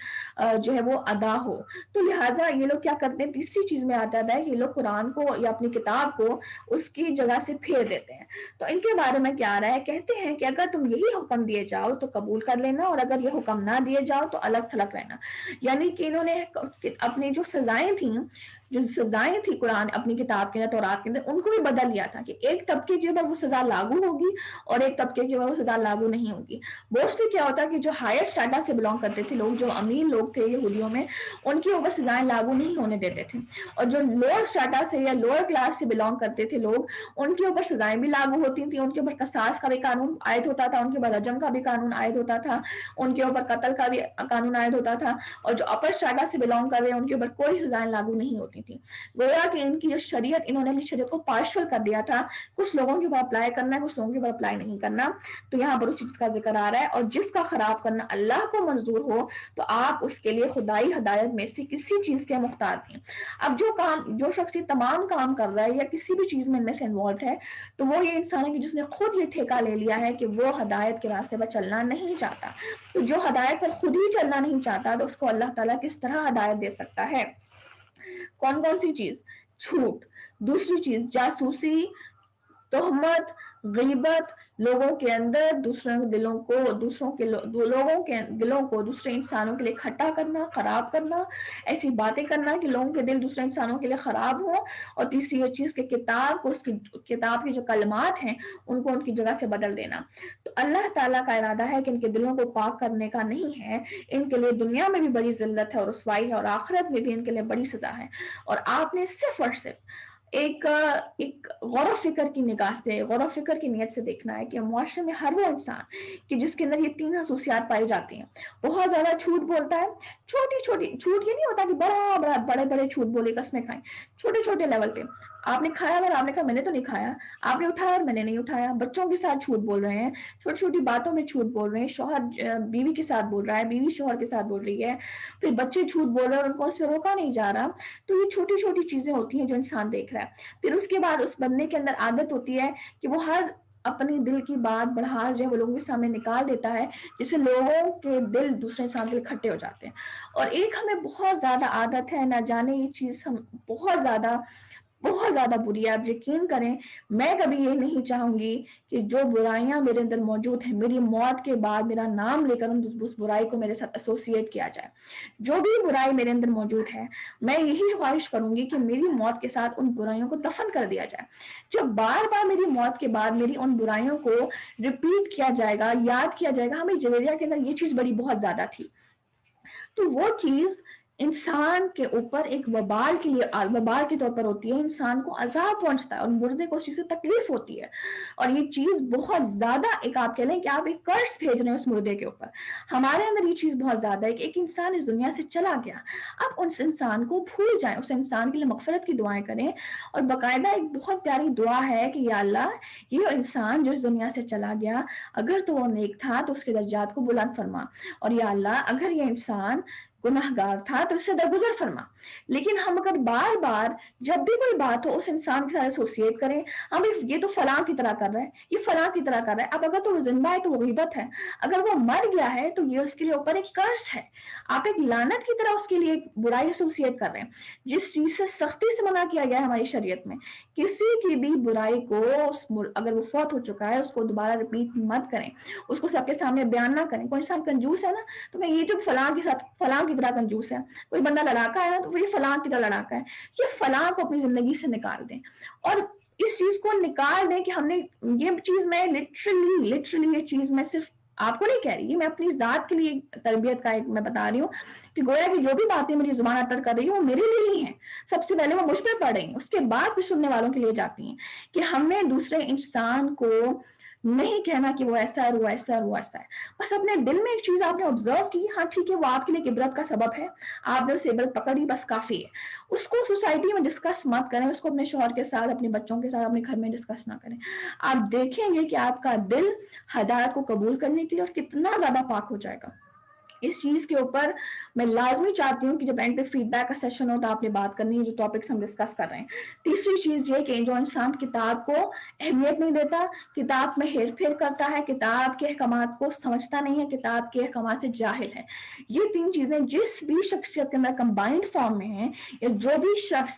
S1: جو ہے وہ ادا ہو. تو لہٰذا یہ لوگ کیا کرتے ہیں, تیسری چیز میں آتا ہے یہ لوگ قرآن کو یا اپنی کتاب کو اس کی جگہ سے پھیر دیتے ہیں. تو ان کے بارے میں کیا آ رہا ہے, کہتے ہیں کہ اگر تم یہی حکم دیے جاؤ تو قبول کر لینا, اور اگر یہ حکم نہ دیے جاؤ تو الگ تھلگ رہنا. یعنی کہ انہوں نے اپنی جو سزائیں تھیں جو سزائیں تھی قرآن اپنی کتاب کے اندر تورات کے اندر ان کو بھی بدل لیا تھا کہ ایک طبقے کے اوپر وہ سزا لاگو ہوگی اور ایک طبقے کے اوپر وہ سزا لاگو نہیں ہوگی. موسٹلی کیا ہوتا ہے کہ جو ہائر اسٹیٹا سے بلانگ کرتے تھے لوگ, جو امیر لوگ تھے یہودیوں میں, ان کے اوپر سزائیں لاگو نہیں ہونے دیتے تھے, اور جو لوور اسٹیٹا سے یا لوور کلاس سے بلانگ کرتے تھے لوگ, ان کے اوپر سزائیں بھی لاگو ہوتی تھیں, ان کے اوپر قصاص کا بھی قانون عائد ہوتا تھا, ان کے اوپر رجم کا بھی قانون عائد ہوتا تھا, ان کے اوپر قتل کا بھی قانون عائد ہوتا تھا, اور جو اپر اسٹیٹا سے بلانگ کر رہے ہیں ان کے اوپر کوئی سزائیں لاگو نہیں ہوتی تھیں. گویا کہ ان کی جو شریعت, انہوں نے اپنی شریعت کو پارشل کر دیا تھا, کچھ لوگوں کے اوپر اپلائی کرنا ہے, کچھ لوگوں کے اوپر اپلائی نہیں کرنا. تو یہاں پر اس چیز کا ذکر آ رہا ہے, اور جس کا خراب کرنا اللہ کو منظور ہو تو آپ اس کے لیے خدائی ہدایت میں سے کسی چیز کے مختار ہیں. اب جو شخص تمام کام کر رہا ہے یا کسی بھی چیز میں ان میں سے انوالوڈ ہے, تو وہ یہ انسان ہے کہ جس نے خود یہ ٹھیکہ لے لیا ہے کہ وہ ہدایت کے راستے پر چلنا نہیں چاہتا. تو جو ہدایت پر خود ہی چلنا نہیں چاہتا تو اس کو اللہ تعالیٰ کس طرح ہدایت دے سکتا ہے؟ کون کون سی چیز؟ جھوٹ, دوسری چیز جاسوسی, تہمت, غیبت, لوگوں کے اندر دوسروں کے دلوں کو لوگوں کے دلوں کو دوسرے انسانوں کے لیے کھٹا کرنا, خراب کرنا, ایسی باتیں کرنا کہ لوگوں کے دل دوسرے انسانوں کے لیے خراب ہو, اور تیسری یہ چیز کہ کتاب کو, اس کی کتاب کی جو کلمات ہیں ان کو ان کی جگہ سے بدل دینا. تو اللہ تعالیٰ کا ارادہ ہے کہ ان کے دلوں کو پاک کرنے کا نہیں ہے, ان کے لیے دنیا میں بھی بڑی ذلت ہے اور رسوائی ہے, اور آخرت میں بھی ان کے لیے بڑی سزا ہے. اور آپ نے صرف اور صرف ایک غور و فکر کی نگاہ سے, غور و فکر کی نیت سے دیکھنا ہے کہ معاشرے میں ہر وہ انسان کہ جس کے اندر یہ تین خصوصیات پائی جاتی ہیں, بہت زیادہ جھوٹ بولتا ہے, چھوٹی چھوٹی جھوٹ, یہ نہیں ہوتا کہ بڑے بڑے جھوٹ بولے قسمیں کھائیں, چھوٹے چھوٹے لیول پہ آپ نے کھایا اور آپ نے کہا میں نے تو نہیں کھایا, آپ نے اٹھایا اور میں نے نہیں اٹھایا, بچوں کے ساتھ جھوٹ بول رہے ہیں, چھوٹی چھوٹی باتوں میں جھوٹ بول رہے ہیں, شوہر بیوی کے ساتھ بول رہا ہے, بیوی شوہر کے ساتھ بول رہی ہے, پھر بچے جھوٹ بول رہے ہیں اور ان کو اس پہ روکا نہیں جا رہا. تو یہ چھوٹی چھوٹی چیزیں ہوتی ہیں جو انسان دیکھ رہا ہے. پھر اس کے بعد اس بندے کے اندر عادت ہوتی ہے کہ وہ ہر اپنی دل کی بات بڑھاس جو ہے وہ لوگوں کے سامنے نکال دیتا ہے, جس سے لوگوں کے دل دوسرے انسان کے لیے کھٹے ہو جاتے ہیں. اور ایک ہمیں بہت زیادہ عادت ہے, نہ جانے یہ چیز ہم بہت زیادہ بری ہے. آپ یقین کریں میں کبھی یہ نہیں چاہوں گی کہ جو برائیاں میرے اندر موجود ہیں میری موت کے بعد میرا نام لے کر اس برائی کو میرے ساتھ ایسوسیٹ کیا جائے. جو بھی برائی میرے اندر موجود ہے میں یہی خواہش کروں گی کہ میری موت کے ساتھ ان برائیوں کو دفن کر دیا جائے. جب بار بار میری موت کے بعد میری ان برائیوں کو ریپیٹ کیا جائے گا, یاد کیا جائے گا, ہمیں جویریہ کے اندر یہ چیز بڑی بہت زیادہ تھی, تو وہ چیز انسان کے اوپر ایک وبال کے طور پر ہوتی ہے, انسان کو عذاب پہنچتا ہے اور مردے کو اس چیز سے تکلیف ہوتی ہے. اور یہ چیز بہت زیادہ ایک آپ کہہ لیں کہ آپ ایک کرس بھیج رہے ہیں اس مردے کے اوپر. ہمارے اندر یہ چیز بہت زیادہ ہے کہ ایک انسان اس دنیا سے چلا گیا, اب اس انسان کو بھول جائیں, اس انسان کے لیے مغفرت کی دعائیں کریں, اور باقاعدہ ایک بہت پیاری دعا ہے کہ یا اللہ یہ انسان جو اس دنیا سے چلا گیا اگر تو وہ نیک تھا تو اس کے درجات کو بلند فرما, اور یا اللہ اگر یہ انسان گناہگار تھا تو اس سے درگزر فرما. لیکن ہم اگر بار بار جب بھی کوئی بات ہو اس انسان کے ساتھ ایسوسیٹ کریں, ہم یہ تو فلاں کی طرح کر رہے ہیں, یہ فلاں کی طرح کر رہا ہے, اب اگر تو وہ زندہ ہے تو وہ غیبت ہے, اگر وہ مر گیا ہے تو یہ اس کے لیے اوپر ایک کرس ہے, آپ ایک لعنت کی طرح اس کے لیے ایک برائی ایسوسیٹ کر رہے ہیں. جس چیز سے سختی سے منع کیا گیا ہے ہماری شریعت میں, کسی کی بھی برائی کو اگر وہ فوت ہو چکا ہے اس کو دوبارہ رپیٹ مت کریں, اس کو سب کے سامنے بیان نہ کریں. کوئی انسان کنجوس ہے نا تو میں یہ جو فلاں کے ساتھ فلاں کی طرح کنجوس ہے, کوئی بندہ لڑاکا ہے نا تو یہ فلاں کی طرح لڑاکا ہے, یہ فلاں کو اپنی زندگی سے نکال دیں, اور اس چیز کو نکال دیں کہ ہم نے یہ چیز, میں لٹرلی یہ چیز میں صرف آپ کو نہیں کہہ رہی, میں اپنی ذات کے لیے تربیت کا ایک میں بتا رہی ہوں کہ گویا کہ جو بھی باتیں میری زبان اٹر کر رہی ہوں وہ میرے لیے ہی ہیں, سب سے پہلے وہ مجھ پہ پڑھ رہی ہیں, اس کے بعد پھر سننے والوں کے لیے جاتی ہیں, کہ ہم نے دوسرے انسان کو نہیں کہنا کہ وہ ایسا ہے, وہ ایسا ہے, وہ ایسا ہے. بس اپنے دل میں ایک چیز آپ نے آبزرو کی, ہاں ٹھیک ہے وہ آپ کے لیے عبرت کا سبب ہے, آپ نے اسے عبرت پکڑی, بس کافی ہے. اس کو سوسائٹی میں ڈسکس مت کریں, اس کو اپنے شوہر کے ساتھ, اپنے بچوں کے ساتھ, اپنے گھر میں ڈسکس نہ کریں. آپ دیکھیں گے کہ آپ کا دل ہدایت کو قبول کرنے کے لیے اور کتنا زیادہ پاک ہو جائے گا. اس چیز کے اوپر میں لازمی چاہتی ہوں کہ جب اینڈ پہ فیڈ بیک کا سیشن ہو تو آپ نے بات کرنی ہے جو ٹاپکس ہم ڈسکس کر رہے ہیں. تیسری چیز یہ کہ جو انسان کتاب کو اہمیت نہیں دیتا, کتاب میں ہیر پھیر کرتا ہے, کتاب کے احکامات کو سمجھتا نہیں ہے, کتاب کے احکامات سے جاہل ہے, یہ تین چیزیں جس بھی شخصیت کے اندر کمبائنڈ فارم میں ہیں, یا جو بھی شخص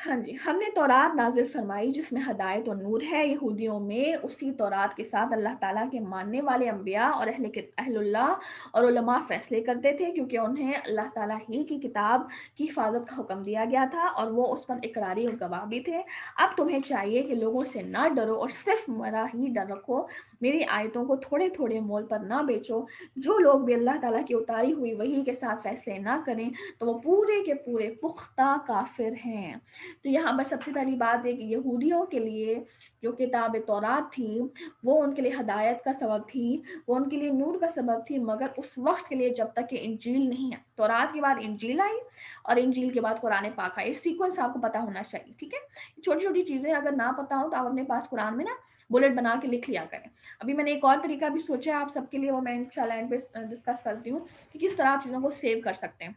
S1: ہاں جی، ہم نے تورات نازل فرمائی جس میں ہدایت و نور ہے۔ یہودیوں میں اسی تورات کے ساتھ اللہ تعالیٰ کے ماننے والے انبیاء اور اہل اللہ اور علماء فیصلے کرتے تھے، کیونکہ انہیں اللہ تعالیٰ ہی کی کتاب کی حفاظت کا حکم دیا گیا تھا اور وہ اس پر اقراری اور گواہ بھی تھے۔ اب تمہیں چاہیے کہ لوگوں سے نہ ڈرو اور صرف میرا ہی ڈر رکھو، میری آیتوں کو تھوڑے تھوڑے مول پر نہ بیچو۔ جو لوگ بھی اللہ تعالیٰ کی اتاری ہوئی وحی کے ساتھ فیصلے نہ کریں تو وہ پورے کے پورے پختہ کافر ہیں۔ تو یہاں پر سب سے پہلی بات ہے کہ یہودیوں کے لیے جو کتاب تورات تھی وہ ان کے لیے ہدایت کا سبب تھی، وہ ان کے لیے نور کا سبب تھی، مگر اس وقت کے لیے جب تک کہ انجیل نہیں ہے۔ تورات کے بعد انجیل آئی اور انجیل کے بعد قرآن پاک آئی۔ سیکوینس آپ کو پتہ ہونا چاہیے، ٹھیک ہے؟ چھوٹی چھوٹی چیزیں اگر نہ پتہ ہو تو آپ اپنے پاس قرآن میں نا بلٹ بنا کے لکھ لیا کریں۔ ابھی میں نے ایک اور طریقہ بھی سوچا ہے آپ سب کے لیے، وہ میں انشاءاللہ اینڈ پہ ڈسکس کرتی ہوں کہ کس طرح آپ چیزوں کو سیو کر سکتے ہیں۔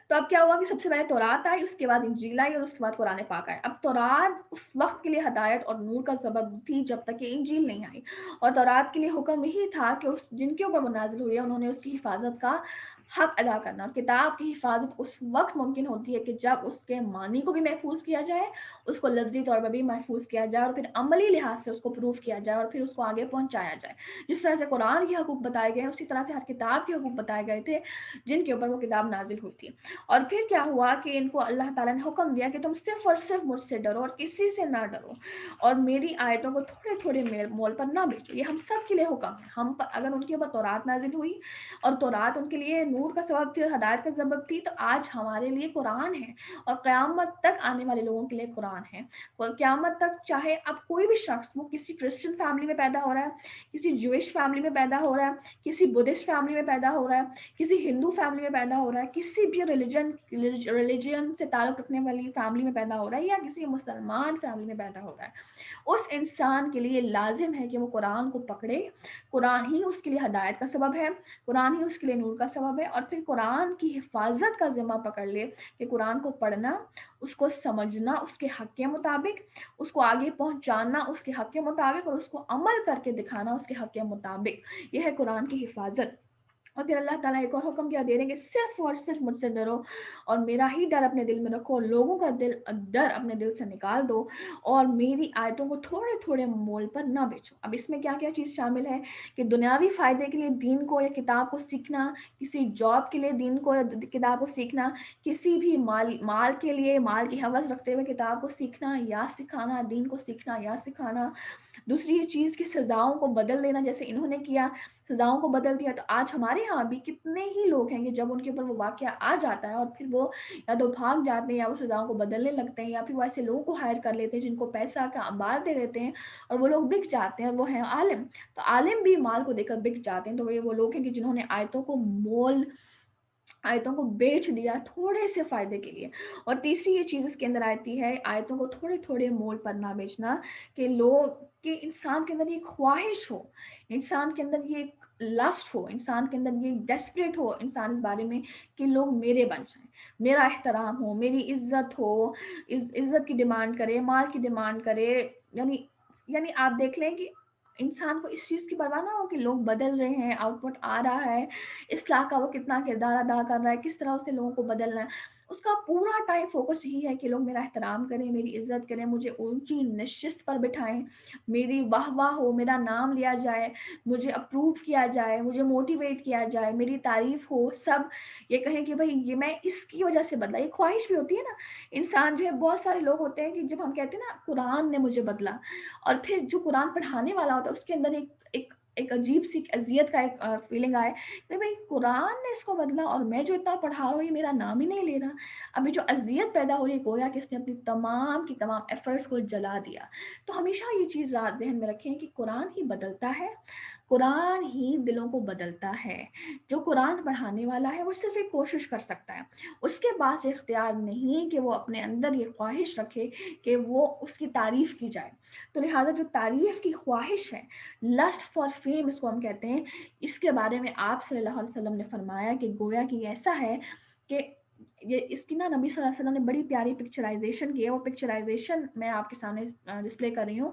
S1: تو اب کیا ہوا کہ سب سے پہلے تورات آئی، اس کے بعد انجیل آئی اور اس کے بعد قرآن پاک آئے۔ اب تورات اس وقت کے لیے ہدایت اور نور کا سبب تھی جب تک کہ انجیل نہیں آئی، اور تورات کے لیے حکم یہی تھا کہ جن کے اوپر وہ نازل ہوئی ہے انہوں نے اس کی حفاظت کا حق ادا کرنا۔ اور کتاب کی حفاظت اس وقت ممکن ہوتی ہے کہ جب اس کے معنی کو بھی محفوظ کیا جائے، اس کو لفظی طور پر بھی محفوظ کیا جائے، اور پھر عملی لحاظ سے اس کو پروف کیا جائے اور پھر اس کو آگے پہنچایا جائے۔ جس طرح سے قرآن کے حقوق بتائے گئے اسی طرح سے ہر کتاب کے حقوق بتائے گئے تھے جن کے اوپر وہ کتاب نازل ہوئی تھی۔ اور پھر کیا ہوا کہ ان کو اللہ تعالیٰ نے حکم دیا کہ تم صرف اور صرف مجھ سے ڈرو اور کسی سے نہ ڈرو، اور میری آیتوں کو تھوڑے تھوڑے مول پر نہ بیچو۔ یہ ہم سب کے لیے حکم ہے۔ ہم پر اگر ان کے اوپر تورات نازل ہوئی اور تورات ان کے لیے نور کا سبب تھی اور ہدایت کا سبب تھی، تو آج ہمارے لیے قرآن ہے اور قیامت تک آنے والے لوگوں کے لیے قرآن ہے۔ اور قیامت تک چاہے اب کوئی بھی شخص، وہ کسی کرسچن فیملی میں پیدا ہو رہا ہے، کسی جوئش فیملی میں پیدا ہو رہا ہے، کسی بدھسٹ فیملی میں پیدا ہو رہا ہے، کسی ہندو فیملی میں پیدا ہو رہا ہے، کسی بھی ریلیجن سے تعلق رکھنے والی فیملی میں پیدا ہو رہا ہے، یا کسی مسلمان فیملی میں پیدا ہو رہا ہے، اس انسان کے لیے لازم ہے کہ وہ قرآن کو پکڑے۔ قرآن ہی اس کے لیے ہدایت کا سبب ہے، قرآن ہی اس کے لیے نور کا سبب ہے، اور پھر قرآن کی حفاظت کا ذمہ پکڑ لے کہ قرآن کو پڑھنا، اس کو سمجھنا اس کے حق کے مطابق، اس کو آگے پہنچانا اس کے حق کے مطابق، اور اس کو عمل کر کے دکھانا اس کے حق کے مطابق۔ یہ ہے قرآن کی حفاظت۔ اور پھر اللہ تعالیٰ ایک اور حکم کیا دے رہے ہیں کہ صرف اور صرف مجھ سے ڈرو اور میرا ہی ڈر اپنے دل میں رکھو، لوگوں کا ڈر اپنے دل سے نکال دو، اور میری آیتوں کو تھوڑے تھوڑے مول پر نہ بیچو۔ اب اس میں کیا کیا چیز شامل ہے کہ دنیاوی فائدے کے لیے دین کو یا کتاب کو سیکھنا، کسی جاب کے لیے دین کو یا کتاب کو سیکھنا، کسی بھی مال کے لیے مال کی حوث رکھتے ہوئے کتاب کو سیکھنا یا سکھانا، دین کو سیکھنا یا سکھانا۔ دوسری یہ چیز کہ سزاؤں کو بدل دینا، جیسے انہوں نے کیا، سزاؤں کو بدل دیا، تو آج ہمارے ہاں بھی کتنے ہی لوگ ہیں کہ جب ان کے اوپر وہ واقعہ آ جاتا ہے اور پھر وہ یا تو بھاگ جاتے ہیں یا وہ سزاؤں کو بدلنے لگتے ہیں، یا پھر وہ ایسے لوگوں کو ہائر کر لیتے ہیں جن کو پیسہ کا انبار دے دیتے ہیں اور وہ لوگ بک جاتے ہیں، اور وہ ہیں عالم۔ تو عالم بھی مال کو دے کر بک جاتے ہیں۔ تو وہ لوگ ہیں کہ جنہوں نے آیتوں کو بیچ دیا تھوڑے سے فائدے کے لیے۔ اور تیسری یہ چیز اس کے اندر آتی ہے آیتوں کو تھوڑے تھوڑے مول پر نہ بیچنا، کہ انسان کے اندر یہ خواہش ہو، انسان کے اندر یہ لسٹ ہو، انسان کے اندر یہ ڈیسپریٹ ہو انسان اس بارے میں کہ لوگ میرے بن جائیں، میرا احترام ہو، میری عزت ہو، عزت کی ڈیمانڈ کرے، مال کی ڈیمانڈ کرے۔ یعنی آپ دیکھ لیں کہ انسان کو اس چیز کی پرواہ نہ ہو کہ لوگ بدل رہے ہیں، آؤٹ پٹ آ رہا ہے، اصلاح کا وہ کتنا کردار ادا کر رہا ہے، کس طرح اسے لوگوں کو بدلنا ہے۔ اس کا پورا ٹائم فوکس یہی ہے کہ لوگ میرا احترام کریں، میری عزت کریں، مجھے اونچی نشست پر بٹھائیں، میری واہ واہ ہو، میرا نام لیا جائے، مجھے اپروو کیا جائے، مجھے موٹیویٹ کیا جائے، میری تعریف ہو، سب یہ کہیں کہ بھائی یہ میں اس کی وجہ سے بدلا۔ یہ خواہش بھی ہوتی ہے نا، انسان جو ہے، بہت سارے لوگ ہوتے ہیں کہ جب ہم کہتے ہیں نا قرآن نے مجھے بدلا، اور پھر جو قرآن پڑھانے والا ہوتا ہے اس کے اندر ایک عجیب سی اذیت کا ایک فیلنگ آئے کہ بھائی قرآن نے اس کو بدلا اور میں جو اتنا پڑھا رہا ہوں یہ میرا نام ہی نہیں لے رہا۔ ابھی جو اذیت پیدا ہو رہی ہے گویا کہ اس نے اپنی تمام کی تمام ایفرٹس کو جلا دیا۔ تو ہمیشہ یہ چیز ذہن میں رکھیں کہ قرآن ہی بدلتا ہے، قرآن ہی دلوں کو بدلتا ہے۔ جو قرآن پڑھانے والا ہے وہ صرف ایک کوشش کر سکتا ہے، اس کے پاس اختیار نہیں کہ وہ اپنے اندر یہ خواہش رکھے کہ وہ اس کی تعریف کی جائے۔ تو لہٰذا جو تعریف کی خواہش ہے، لسٹ فار فیم اس کو ہم کہتے ہیں، اس کے بارے میں آپ صلی اللہ علیہ وسلم نے فرمایا کہ گویا کہ ایسا ہے کہ یہ اس کی نبی صلی اللہ علیہ وسلم نے بڑی پیاری پکچرائزیشن کی ہے۔ وہ پکچرائزیشن میں آپ کے سامنے ڈسپلے کر رہی ہوں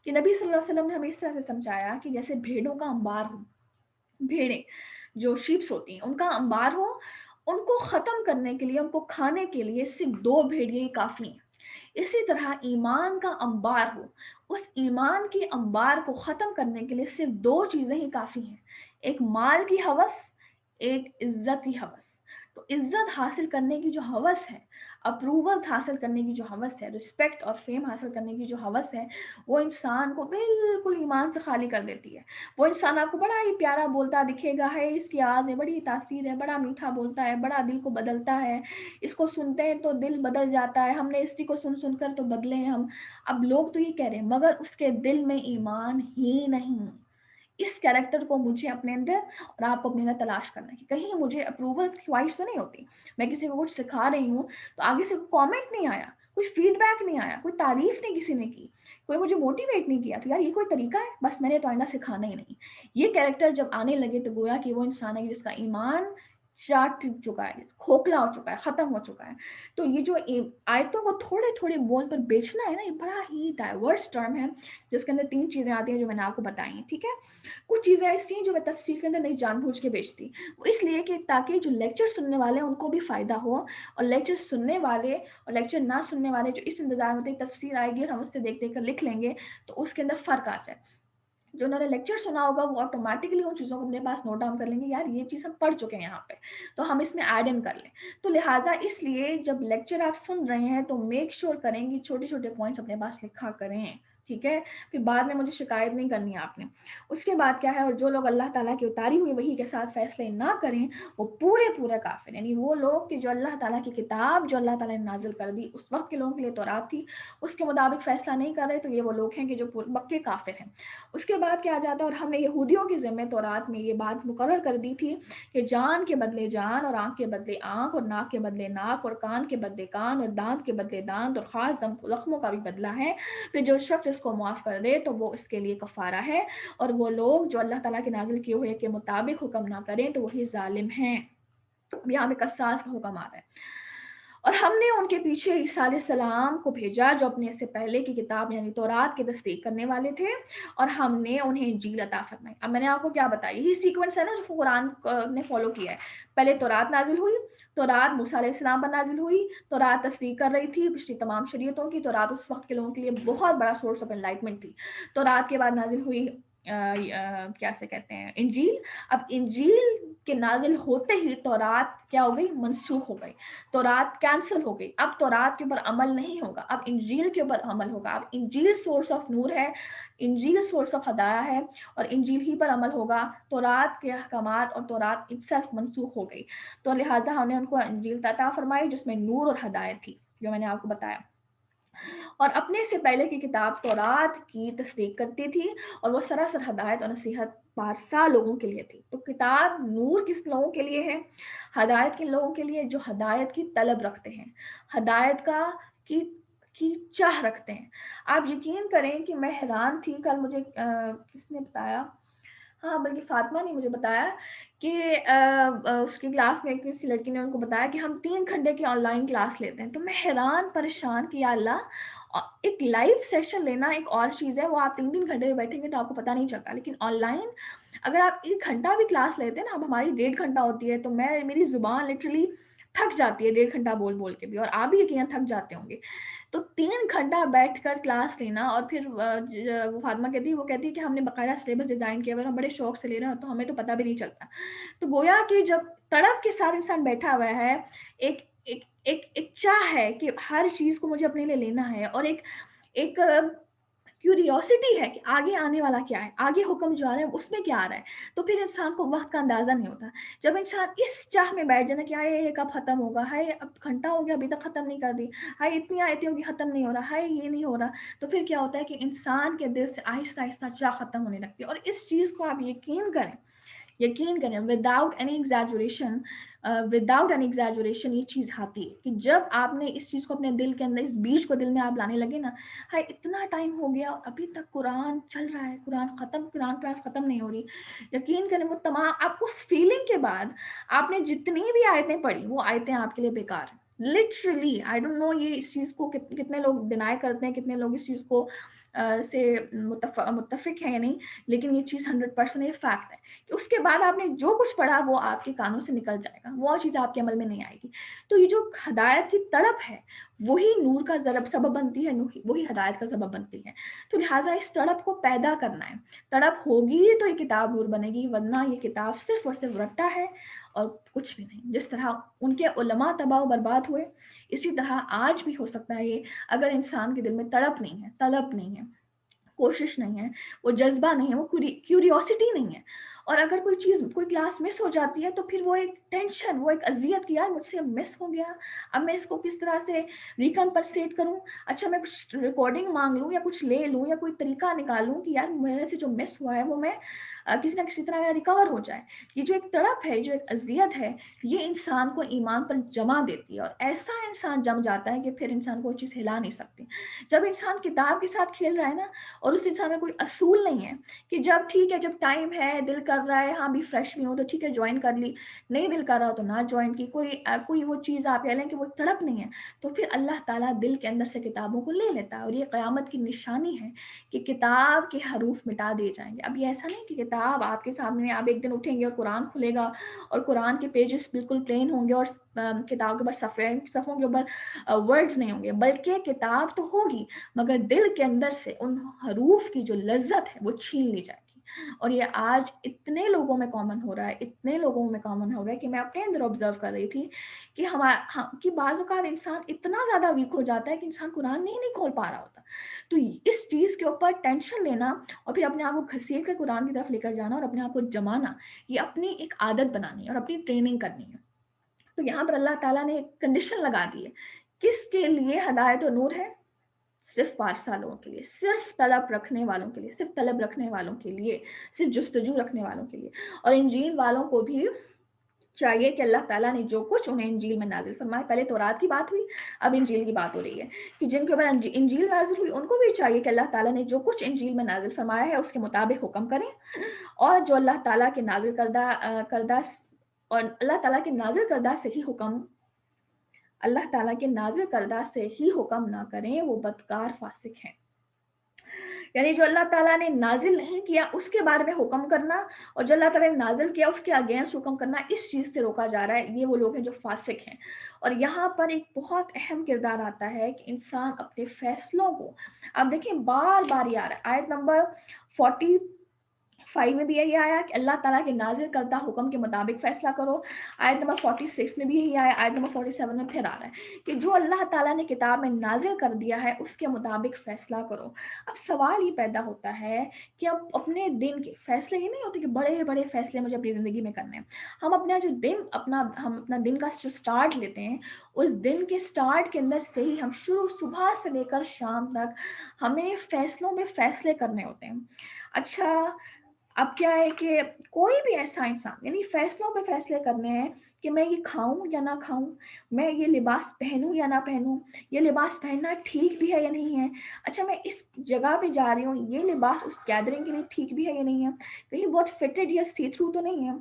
S1: کہ نبی صلی اللہ علیہ وسلم نے ہمیں اس طرح سے سمجھایا کہ جیسے بھیڑوں کا انبار ہو، بھیڑیں جو شیپس ہوتی ہیں ان کا انبار ہو، ان کو ختم کرنے کے لیے، ان کو کھانے کے لیے صرف 2 بھیڑیے کافی ہیں۔ اسی طرح ایمان کا انبار ہو. اس ایمان کے انبار کو ختم کرنے کے لیے صرف 2 چیزیں ہی کافی ہیں، ایک مال کی ہوس، ایک عزت کی ہوس. تو عزت حاصل کرنے کی جو ہوس ہے، اپروول حاصل کرنے کی جو ہوس ہے، رسپیکٹ اور فیم حاصل کرنے کی جو ہوس ہے، وہ انسان کو بالکل ایمان سے خالی کر دیتی ہے. وہ انسان آپ کو بڑا ہی پیارا بولتا دکھے گا، ہے اس کی آواز میں بڑی تاثیر ہے، بڑا میٹھا بولتا ہے، بڑا دل کو بدلتا ہے، اس کو سنتے ہیں تو دل بدل جاتا ہے، ہم نے اسی کو سن سن کر تو بدلے ہیں ہم. اب لوگ تو یہ کہہ رہے ہیں مگر اس کے دل میں ایمان ہی نہیں. اس کیریکٹر کو مجھے اپنے اندر اور آپ کو اپنے اندر تلاش کرنا ہے کہ کہیں مجھے اپروول کی خواہش تو نہیں ہوتی، میں کسی کو کچھ سکھا رہی ہوں تو آگے سے کامنٹ نہیں آیا، کوئی فیڈ بیک نہیں آیا، کوئی تعریف نہیں کسی نے کی، کوئی مجھے موٹیویٹ نہیں کیا، تو یار یہ کوئی طریقہ ہے؟ بس میں نے تو آئندہ سکھانا ہی نہیں. یہ کیریکٹر جب آنے لگے تو گویا کہ وہ انسان ہے جس کا ایمان چاٹ چکا ہے، کھوکھلا ہو چکا ہے، ختم ہو چکا ہے. تو یہ جو آیتوں کو تھوڑے تھوڑے بول پر بیچنا ہے نا، یہ بڑا ہی ڈائیورس ٹرم ہے جس کے اندر 3 چیزیں آتی ہیں جو میں نے آپ کو بتائی ہیں. ٹھیک ہے، کچھ چیزیں ایسی ہیں جو میں تفسیر کے اندر نہیں جان بوجھ کے بیچتی، وہ اس لیے کہ تاکہ جو لیکچر سننے والے ہیں ان کو بھی فائدہ ہو، اور لیکچر سننے والے اور لیکچر نہ سننے والے جو اس انتظار میں تفسیر آئے گی اور ہم اس سے دیکھ دیکھ کر لکھ لیں گے تو اس کے اندر فرق آ جائے. جو انہوں نے لیکچر سنا ہوگا وہ آٹومیٹکلی ان چیزوں کو اپنے پاس نوٹ ڈاؤن کر لیں گے، یار یہ چیز ہم پڑھ چکے ہیں یہاں پہ تو ہم اس میں ایڈ ان کر لیں. تو لہٰذا اس لیے جب لیکچر آپ سن رہے ہیں تو میک شیور کریں کہ چھوٹے چھوٹے پوائنٹس اپنے پاس لکھا کریں. ٹھیک ہے، پھر بعد میں مجھے شکایت نہیں کرنی ہے آپ نے. اس کے بعد کیا ہے، اور جو لوگ اللہ تعالیٰ کی اتاری ہوئی وحی کے ساتھ فیصلے نہ کریں وہ پورے کافر، یعنی وہ لوگ کہ جو اللہ تعالیٰ کی کتاب جو اللہ تعالیٰ نے نازل کر دی اس وقت کے لوگوں کے لیے تورات تھی اس کے مطابق فیصلہ نہیں کر رہے، تو یہ وہ لوگ ہیں کہ جو پکے کافر ہیں. اس کے بعد کیا جاتا ہے، اور ہم نے یہودیوں کے ذمہ تورات میں یہ بات مقرر کر دی تھی کہ جان کے بدلے جان، اور آنکھ کے بدلے آنکھ، اور ناک کے بدلے ناک، اور کان کے بدلے کان، اور دانت کے بدلے دانت، اور خاص زخموں کا بھی بدلہ ہے. پھر جو شخص اس کو معاف کر دے تو وہ اس کے لیے کفارہ ہے، اور وہ لوگ جو اللہ تعالیٰ کے نازل کیے ہوئے کے مطابق حکم نہ کریں تو وہی ظالم ہیں. یہاں پہ قصاص کا حکم آ رہا ہے. اور ہم نے ان کے پیچھے عیسیٰ علیہ السلام کو بھیجا جو اپنے سے پہلے کی کتاب یعنی تورات کی تصدیق کرنے والے تھے، اور ہم نے انہیں انجیل عطا فرمائی. اب میں نے آپ کو کیا بتایا، یہ سیکوینس ہے نا جو قرآن نے فالو کیا ہے. پہلے تورات نازل ہوئی، تورات موسیٰ علیہ السلام پر نازل ہوئی، تورات تصدیق کر رہی تھی پچھلی تمام شریعتوں کی. تورات اس وقت کے لوگوں کے لیے بہت بڑا سورس آف انلائٹمنٹ تھی. تورات کے بعد نازل ہوئی کیا سے کہتے ہیں انجیل. اب انجیل کے نازل ہوتے ہی تورات کیا ہو گئی، منسوخ ہو گئی، تورات کینسل ہو گئی. اب تورات کے اوپر عمل نہیں ہوگا، اب انجیل کے اوپر عمل ہوگا. اب انجیل سورس آف نور ہے، انجیل سورس آف ہدایہ ہے، اور انجیل ہی پر عمل ہوگا. تورات کے احکامات اور تورات اٹسیلف منسوخ ہو گئی، تو لہٰذا ہم نے ان کو انجیل عطا فرمائی جس میں نور اور ہدایت تھی جو میں نے آپ کو بتایا. اور اپنے سے پہلے کی کتاب تورات کی تصدیق کرتی تھی، اور وہ سراسر ہدایت اور نصیحت پارسا لوگوں کے لیے تھی. تو کتاب نور کس لوگوں کے لیے ہے، ہدایت کن لوگوں کے لیے جو ہدایت کی طلب رکھتے ہیں، ہدایت کی چاہ رکھتے ہیں. آپ یقین کریں کہ میں حیران تھی، کل مجھے کس نے بتایا، ہاں بلکہ فاطمہ نے مجھے بتایا کہ اس کی کلاس میں کسی لڑکی نے ان کو بتایا کہ ہم 3 گھنٹے کی آن لائن کلاس لیتے ہیں. تو میں حیران پریشان کہ یا اللہ، ایک لائیو سیشن لینا ایک اور چیز ہے، وہ آپ 3 گھنٹے میں بیٹھیں گے تو آپ کو پتہ نہیں چلتا، لیکن آن لائن اگر آپ 1 گھنٹہ بھی کلاس لیتے ہیں نا، اب ہماری 1.5 گھنٹہ ہوتی ہے تو میری زبان لٹرلی تھک جاتی ہے 1.5 گھنٹہ بول بول کے بھی، اور آپ بھی یقیناً تھک جاتے ہوں گے. تو 3 گھنٹہ بیٹھ کر کلاس لینا، اور پھر وہ فاطمہ وہ کہتی ہے کہ ہم نے باقاعدہ سلیبس ڈیزائن کیا ہوا ہے، ہم بڑے شوق سے لے رہے ہیں تو ہمیں تو پتہ بھی نہیں چلتا. تو گویا کہ جب تڑپ کے ساتھ انسان بیٹھا ہوا ہے، ایک چاہ ہے کہ ہر چیز کو مجھے اپنے لیے لینا ہے، اور ایک کیوریوسٹی ہے کہ آگے آنے والا کیا ہے، آگے حکم جو آ رہا ہے اس میں کیا آ رہا ہے، تو پھر انسان کو وقت کا اندازہ نہیں ہوتا. جب انسان اس چاہ میں بیٹھ جانا کہ یہ کب ختم ہوگا، اب گھنٹہ ہو گیا ابھی تک ختم نہیں کر دی، اتنی آیتیں ہوگی ختم نہیں ہو رہا، یہ نہیں ہو رہا، تو پھر کیا ہوتا ہے کہ انسان کے دل سے آہستہ آہستہ چاہ ختم ہونے لگتی ہے. اور اس چیز کو آپ یقین کریں وداؤٹ اینی ایگزیجریشن یہ چیز آتی ہے کہ جب آپ نے اس چیز کو اپنے دل کے اندر، اس بیج کو دل میں آپ لانے لگے نا، اتنا ٹائم ہو گیا ابھی تک قرآن چل رہا ہے، قرآن کلاس ختم نہیں ہو رہی. یقین کریں وہ تمام آپ اس فیلنگ کے بعد آپ نے جتنی بھی آیتیں پڑھی وہ آیتیں آپ کے لیے بیکار ہیں. لٹرلی آئی ڈونٹ نو یہ اس چیز کو کتنے لوگ ڈینائی کرتے ہیں، کتنے لوگ اس چیز کو سے متفق ہے یا نہیں، لیکن یہ چیز 100% یہ فیکٹ ہے کہ اس کے بعد آپ نے جو کچھ پڑھا وہ آپ کے کانوں سے نکل جائے گا، وہ چیز آپ کے عمل میں نہیں آئے گی۔ تو یہ جو ہدایت کی تڑپ ہے وہی نور کا سبب بنتی ہے، وہی ہدایت کا سبب بنتی ہے۔ تو لہٰذا اس تڑپ کو پیدا کرنا ہے، تڑپ ہوگی تو یہ کتاب نور بنے گی، ورنہ یہ کتاب صرف اور صرف رٹا ہے اور کچھ بھی نہیں۔ جس طرح ان کے علماء تباہ و برباد ہوئے، اسی طرح آج بھی ہو سکتا ہے یہ، اگر انسان کے دل میں تڑپ نہیں ہے، طلب نہیں ہے، کوشش نہیں ہے، وہ جذبہ نہیں ہے، وہ کیوریوسٹی نہیں ہے، اور اگر کوئی چیز کوئی کلاس مس ہو جاتی ہے تو پھر وہ ایک ٹینشن، وہ ایک اذیت کہ یار مجھ سے مس ہو گیا، اب میں اس کو کس طرح سے ریکنپنسیٹ کروں، اچھا میں کچھ ریکارڈنگ مانگ لوں یا کچھ لے لوں یا کوئی طریقہ نکالوں کہ یار میرے سے جو مس ہوا ہے وہ میں کسی نہ کسی طرح ریکور ہو جائے۔ یہ جو ایک تڑپ ہے، جو ایک اذیت ہے، یہ انسان کو ایمان پر جما دیتی ہے، اور ایسا انسان جم جاتا ہے کہ پھر انسان کو چیز ہلا نہیں سکتی۔ جب انسان کتاب کے ساتھ کھیل رہا ہے نا، اور اس انسان میں کوئی اصول نہیں ہے کہ جب ٹھیک ہے، جب ٹائم ہے، دل کر رہا ہے، ہاں بھی فریش بھی ہوں تو ٹھیک ہے جوائن کر لی، نہیں دل کر رہا تو نہ جوائن کی، کوئی وہ چیز آپ کہہ لیں کہ وہ تڑپ نہیں ہے، تو پھر اللہ تعالیٰ دل کے اندر سے کتابوں کو لے لیتا ہے، اور یہ قیامت کی نشانی ہے کہ کتاب کے حروف مٹا دیے جائیں گے۔ اب یہ ایسا نہیں کہ کتاب آپ کے سامنے، آپ ایک دن اٹھیں گے اور قرآن کھلے گا اور قرآن کے پیجز بالکل پلین ہوں گے اور کتاب کے اوپر صفحوں کے اوپر ورڈز نہیں ہوں گے، بلکہ کتاب تو ہوگی مگر دل کے اندر سے ان حروف کی جو لذت ہے وہ چھین لی جائے گی۔ اور یہ آج اتنے لوگوں میں کامن ہو رہا ہے، اتنے لوگوں میں کامن ہو رہا ہے کہ میں اپنے اندر آبزرو کر رہی تھی کہ بعض اوقات انسان اتنا زیادہ ویک ہو جاتا ہے کہ انسان قرآن نہیں کھول پا رہا ہوتا۔ تو اس چیز کے اوپر ٹینشن لینا اور پھر اپنے آپ کو گھسیٹ کے قرآن کی طرف لے کر جانا اور اپنے آپ کو جمانا، یہ اپنی ایک عادت بنانی ہے اور اپنی ٹریننگ کرنی ہے۔ تو یہاں پر اللہ تعالیٰ نے ایک کنڈیشن لگا دی ہے، کس کے لیے ہدایت و نور ہے؟ صرف پارسا لوگوں کے لیے، صرف طلب رکھنے والوں کے لیے، صرف طلب رکھنے والوں کے لیے، صرف جستجو رکھنے والوں کے لیے۔ اور انجیل والوں کو بھی چاہیے کہ اللہ تعالیٰ نے جو کچھ انہیں انجیل میں نازل فرمایا، پہلے تورات کی بات ہوئی، اب انجیل کی بات ہو رہی ہے کہ جن کے اوپر انجیل نازل ہوئی ان کو بھی چاہیے کہ اللہ تعالیٰ نے جو کچھ انجیل میں نازل فرمایا ہے اس کے مطابق حکم کریں، اور جو اللہ تعالیٰ کے نازل کردہ اور اللہ تعالیٰ کے نازل کردہ سے ہی حکم اللہ تعالیٰ کے نازل کردہ سے ہی حکم نہ کریں، وہ بدکار فاسق ہیں۔ یعنی جو اللہ تعالیٰ نے نازل نہیں کیا اس کے بارے میں حکم کرنا، اور جو اللہ تعالیٰ نے نازل کیا اس کے اگینسٹ حکم کرنا، اس چیز سے روکا جا رہا ہے۔ یہ وہ لوگ ہیں جو فاسق ہیں۔ اور یہاں پر ایک بہت اہم کردار آتا ہے کہ انسان اپنے فیصلوں کو، اب دیکھیں بار بار یہ آ رہا ہے، آیت نمبر 45 میں بھی یہی آیا کہ اللہ تعالیٰ کے نازل کردہ حکم کے مطابق فیصلہ کرو، آیت نمبر 46 میں بھی یہی آیا، آیت نمبر 47 میں پھر آ رہا ہے کہ جو اللہ تعالیٰ نے کتاب میں نازل کر دیا ہے اس کے مطابق فیصلہ کرو۔ اب سوال یہ پیدا ہوتا ہے کہ اب اپنے دن کے فیصلے یہ نہیں ہوتے کہ بڑے بڑے فیصلے مجھے اپنی زندگی میں کرنے ہیں، ہم اپنا جو دن ہم اپنا دن کا جو سٹارٹ لیتے ہیں، اس دن کے سٹارٹ کے اندر سے ہی ہم صبح سے لے کر شام تک ہمیں فیصلوں میں فیصلے کرنے ہوتے ہیں۔ اچھا اب کیا ہے کہ کوئی بھی ایسا انسان، یعنی فیصلوں پہ فیصلے کرنے ہیں کہ میں یہ کھاؤں یا نہ کھاؤں، میں یہ لباس پہنوں یا نہ پہنوں، یہ لباس پہننا ٹھیک بھی ہے یا نہیں ہے، اچھا میں اس جگہ پہ جا رہی ہوں، یہ لباس اس گیدرنگ کے لیے ٹھیک بھی ہے یا نہیں ہے، کہیں بہت فٹڈ یا سی تھرو تو نہیں ہے،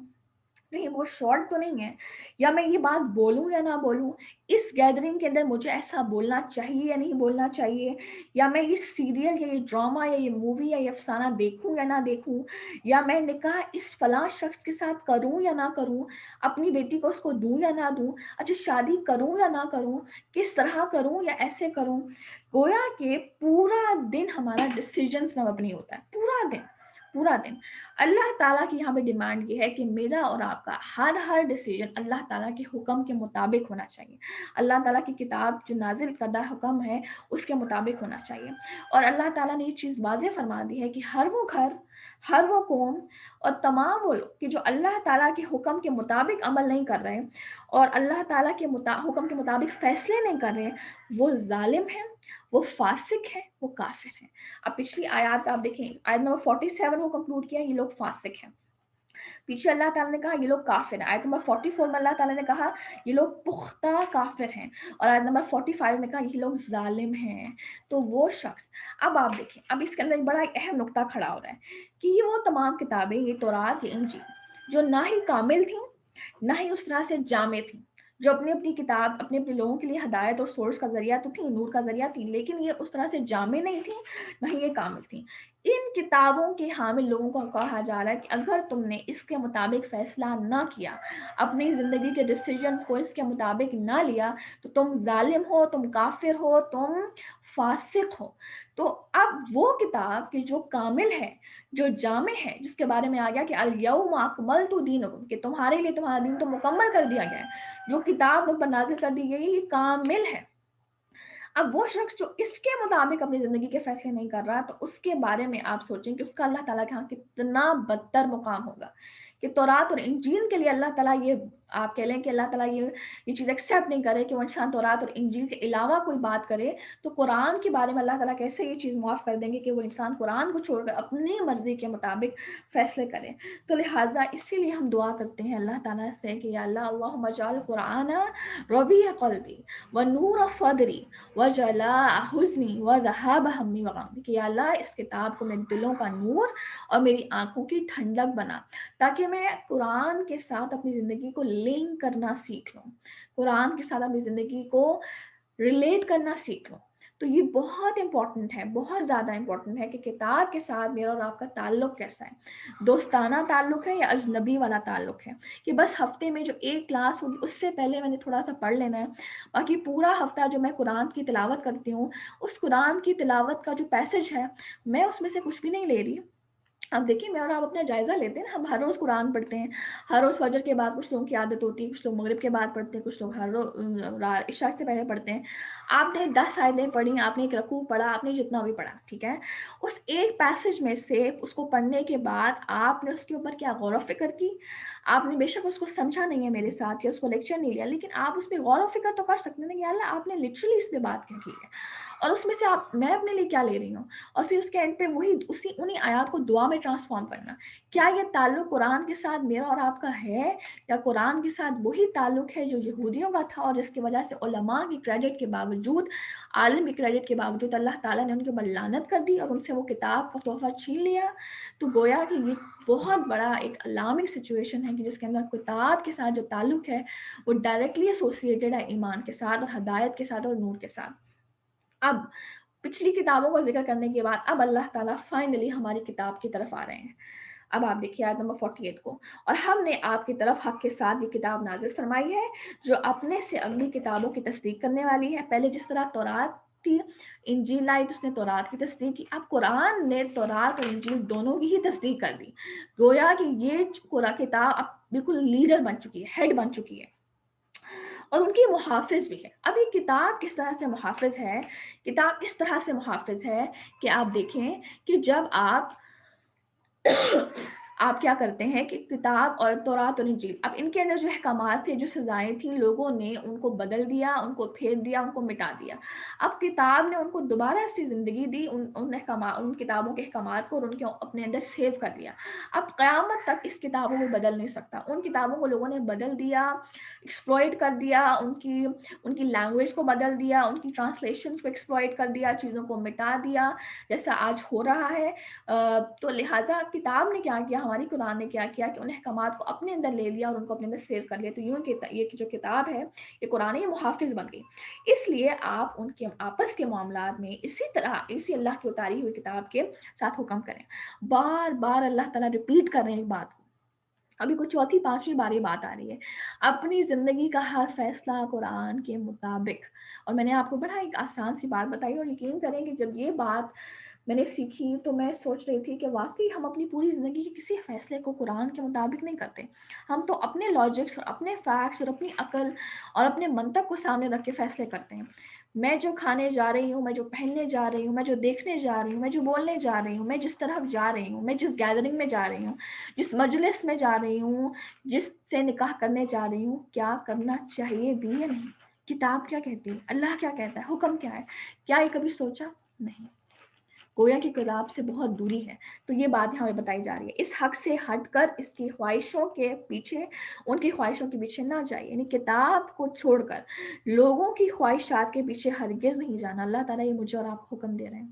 S1: کہیں وہ شارٹ تو نہیں ہے، یا میں یہ بات بولوں یا نہ بولوں، اس گیدرنگ کے اندر مجھے ایسا بولنا چاہیے یا نہیں بولنا چاہیے، یا میں یہ سیریل یا یہ ڈرامہ یا یہ مووی یا یہ افسانہ دیکھوں یا نہ دیکھوں، یا میں نکاح اس فلاں شخص کے ساتھ کروں یا نہ کروں، اپنی بیٹی کو اس کو دوں یا نہ دوں، اچھا شادی کروں یا نہ کروں، کس طرح کروں یا ایسے کروں۔ گویا کہ پورا دن ہمارا ڈیسیجنز میں مبنی ہوتا ہے، پورا دن اللہ تعالیٰ کی یہاں پہ ڈیمانڈ یہ ہے کہ میرا اور آپ کا ہر ڈیسیجن اللہ تعالیٰ کے حکم کے مطابق ہونا چاہیے، اللہ تعالیٰ کی کتاب جو نازل کردہ حکم ہے اس کے مطابق ہونا چاہیے۔ اور اللہ تعالیٰ نے یہ چیز واضح فرما دی ہے کہ ہر وہ گھر، ہر وہ قوم اور تمام وہ لوگ کہ جو اللہ تعالیٰ کے حکم کے مطابق عمل نہیں کر رہے اور اللہ تعالیٰ کے حکم کے مطابق فیصلے نہیں کر رہے، وہ ظالم ہیں، وہ فاسق ہیں، وہ کافر ہیں۔ اب پچھلی آیات آپ دیکھیں، آیت نمبر 47 کو کنکلوڈ کیا، یہ لوگ فاسق ہیں، پیچھے اللہ تعالیٰ نے کہا یہ لوگ کافر ہیں، آیت نمبر 44 میں اللہ تعالیٰ نے کہا یہ لوگ پختہ کافر ہیں، اور آیت نمبر 45 میں کہا یہ لوگ ظالم ہیں۔ تو وہ شخص، اب آپ دیکھیں، اب اس کے اندر ایک بڑا اہم نقطہ کھڑا ہو رہا ہے کہ یہ وہ تمام کتابیں، یہ تورات، یہ انجیل، جو نہ ہی کامل تھیں، نہ ہی اس طرح سے جامع تھیں، جو اپنی اپنی کتاب اپنے اپنے لوگوں کے لیے ہدایت اور سورس کا ذریعہ تو تھی، نور کا ذریعہ تھی، لیکن یہ اس طرح سے جامع نہیں تھی، نہ ہی یہ کامل تھی۔ ان کتابوں کے حامل لوگوں کو کہا جا رہا ہے کہ اگر تم نے اس کے مطابق فیصلہ نہ کیا، اپنی زندگی کے ڈیسیجنز کو اس کے مطابق نہ لیا، تو تم ظالم ہو، تم کافر ہو، تم فاسق ہو۔ تو اب وہ کتاب کہ جو کامل ہے، جو جامع ہے، جس کے بارے میں آ گیا کہ الیوم اکملت دینکم، کہ تمہارے لیے تمہارا دین تو مکمل کر دیا گیا ہے، جو کتاب تم پر نازل کر دی گئی یہ کامل ہے۔ اب وہ شخص جو اس کے مطابق اپنی زندگی کے فیصلے نہیں کر رہا، تو اس کے بارے میں آپ سوچیں کہ اس کا اللہ تعالیٰ کے ہاں کتنا بدتر مقام ہوگا، کہ تورات اور انجیل کے لیے اللہ تعالیٰ یہ آپ کہہ لیں کہ اللہ تعالیٰ یہ چیز ایکسیپٹ نہیں کرے کہ وہ انسان تورات اور انجیل کے علاوہ کوئی بات کرے، تو قرآن کے بارے میں اللہ تعالیٰ کیسے یہ چیز معاف کر دیں گے کہ وہ انسان قرآن کو چھوڑ کر اپنی مرضی کے مطابق فیصلے کرے۔ تو لہٰذا اسی لیے ہم دعا کرتے ہیں اللہ تعالیٰ سے کہ یا اللہ اللہم اجعل قرآن ربیع قلبی ونور صدری وجلاء حزنی وذہاب ہمی وغمی، کہ یا اللہ اس کتاب کو میرے دلوں کا نور اور میری آنکھوں کی ٹھنڈک بنا، تاکہ میں قرآن کے ساتھ اپنی زندگی کو لنک کرنا سیکھ لوں، قرآن کے ساتھ اپنی زندگی کو ریلیٹ کرنا سیکھ لوں۔ تو یہ بہت امپورٹنٹ ہے، بہت زیادہ امپورٹنٹ ہے کہ کتاب کے ساتھ میرا اور آپ کا تعلق کیسا ہے، دوستانہ تعلق ہے یا اجنبی والا تعلق ہے، کہ بس ہفتے میں جو ایک کلاس ہوگی اس سے پہلے میں نے تھوڑا سا پڑھ لینا ہے، باقی پورا ہفتہ جو میں قرآن کی تلاوت کرتی ہوں، اس قرآن کی تلاوت کا جو پیسج ہے میں اس میں سے کچھ بھی نہیں لے رہی۔ اب دیکھیے میں اور آپ اپنا جائزہ لیتے ہیں، ہم ہر روز قرآن پڑھتے ہیں، ہر روز فجر کے بعد کچھ لوگوں کی عادت ہوتی ہے، کچھ لوگ مغرب کے بعد پڑھتے ہیں، کچھ لوگ ہر روز عشاء سے پہلے پڑھتے ہیں۔ آپ نے 10 آیتیں پڑھی، آپ نے ایک رکوع پڑھا، آپ نے جتنا بھی پڑھا، ٹھیک ہے، اس ایک پیسج میں سے اس کو پڑھنے کے بعد آپ نے اس کے اوپر کیا غور و فکر کی؟ آپ نے بے شک اس کو سمجھا نہیں ہے میرے ساتھ یا اس کو لیکچر نہیں لیا، لیکن آپ اس پہ غور و فکر تو کر سکتے ہیں یا اللہ آپ نے لٹرلی اس پہ بات کیا کی ہے، اور اس میں سے میں اپنے لیے کیا لے رہی ہوں، اور پھر اس کے اینڈ پہ وہی انہی آیات کو دعا میں ٹرانسفارم کرنا۔ کیا یہ تعلق قرآن کے ساتھ میرا اور آپ کا ہے، یا قرآن کے ساتھ وہی تعلق ہے جو یہودیوں کا تھا، اور جس کی وجہ سے علماء کی کریڈٹ کے باوجود، عالم کی کریڈٹ کے باوجود اللہ تعالیٰ نے ان کے اوپر لعنت کر دی اور ان سے وہ کتاب کا تحفہ چھین لیا؟ تو گویا کہ یہ بہت بڑا ایک الارمنگ سچویشن ہے کہ جس کے اندر کتاب کے ساتھ جو تعلق ہے وہ ڈائریکٹلی ایسوسیٹیڈ ہے ایمان کے ساتھ اور ہدایت کے ساتھ اور نور کے ساتھ۔ اب پچھلی کتابوں کا ذکر کرنے کے بعد اب اللہ تعالیٰ فائنلی ہماری کتاب کی طرف آ رہے ہیں۔ اب آپ دیکھیے آیت نمبر 48 کو، اور ہم نے آپ کی طرف حق کے ساتھ یہ کتاب نازل فرمائی ہے جو اپنے سے اگلی کتابوں کی تصدیق کرنے والی ہے۔ پہلے جس طرح تورات تھی، انجیل آئی تو اس نے تورات کی تصدیق کی، اب قرآن نے تورات اور انجیل دونوں کی ہی تصدیق کر دی۔ گویا کہ یہ کتاب اب بالکل لیڈر بن چکی ہے، ہیڈ بن چکی ہے، اور ان کی محافظ بھی ہے۔ اب یہ کتاب کس طرح سے محافظ ہے؟ کتاب اس طرح سے محافظ ہے کہ آپ دیکھیں کہ جب آپ کیا کرتے ہیں کہ کتاب اور تورات اور انجیل، اب ان کے اندر جو احکامات تھے، جو سزائیں تھیں، لوگوں نے ان کو بدل دیا، ان کو پھیر دیا، ان کو مٹا دیا۔ اب کتاب نے ان کو دوبارہ سے زندگی دی، ان کتابوں کے احکامات کو، اور ان کے اپنے اندر سیو کر دیا۔ اب قیامت تک اس کتابوں کو بدل نہیں سکتا، ان کتابوں کو لوگوں نے بدل دیا، ایکسپلوئٹ کر دیا، ان کی لینگویج کو بدل دیا، ان کی ٹرانسلیشنز کو ایکسپلوئٹ کر دیا، چیزوں کو مٹا دیا، جیسا آج ہو رہا ہے۔ تو لہٰذا کتاب نے کیا کیا، ہماری قرآن نے کیا کیا کہ ان احکامات کو اپنے اندر لے لیا اور ان کو اپنے اندر سیو کر لیا۔ تو یوں کہ یہ جو کتاب ہے یہ قرآن یہ محافظ بن گئی۔ اس لیے آپ ان کے آپس کے معاملات میں اسی طرح اسی اللہ کی اتاری ہوئی کتاب کے ساتھ حکم کریں۔ بار بار اللہ تعالیٰ ریپیٹ کر رہے ہیں ایک بات کو، ابھی کوئی چوتھی پانچویں بار یہ بات آ رہی ہے، اپنی زندگی کا ہر فیصلہ قرآن کے مطابق۔ اور میں نے آپ کو بڑا ایک آسان سی بات بتائی، اور یقین کریں کہ جب یہ بات میں نے سیکھی تو میں سوچ رہی تھی کہ واقعی ہم اپنی پوری زندگی کے کسی فیصلے کو قرآن کے مطابق نہیں کرتے، ہم تو اپنے لاجکس اور اپنے فیکٹس اور اپنی عقل اور اپنے منطق کو سامنے رکھ کے فیصلے کرتے ہیں۔ میں جو کھانے جا رہی ہوں، میں جو پہننے جا رہی ہوں، میں جو دیکھنے جا رہی ہوں، میں جو بولنے جا رہی ہوں، میں جس طرف جا رہی ہوں، میں جس گیدرنگ میں جا رہی ہوں، جس مجلس میں جا رہی ہوں، جس سے نکاح کرنے جا رہی ہوں، کیا کرنا چاہیے بھی یا نہیں، کتاب کیا کہتی ہے، اللہ کیا کہتا ہے، حکم کیا ہے، کیا یہ کبھی سوچا؟ نہیں، گویا کی کتاب سے بہت دوری ہے۔ تو یہ بات ہمیں بتائی جا رہی ہے، اس حق سے ہٹ کر اس کی خواہشوں کے پیچھے، ان کی خواہشوں کے پیچھے نہ جائیے، یعنی کتاب کو چھوڑ کر لوگوں کی خواہشات کے پیچھے ہرگز نہیں جانا۔ اللہ تعالیٰ یہ مجھے اور آپ کو حکم دے رہے ہیں۔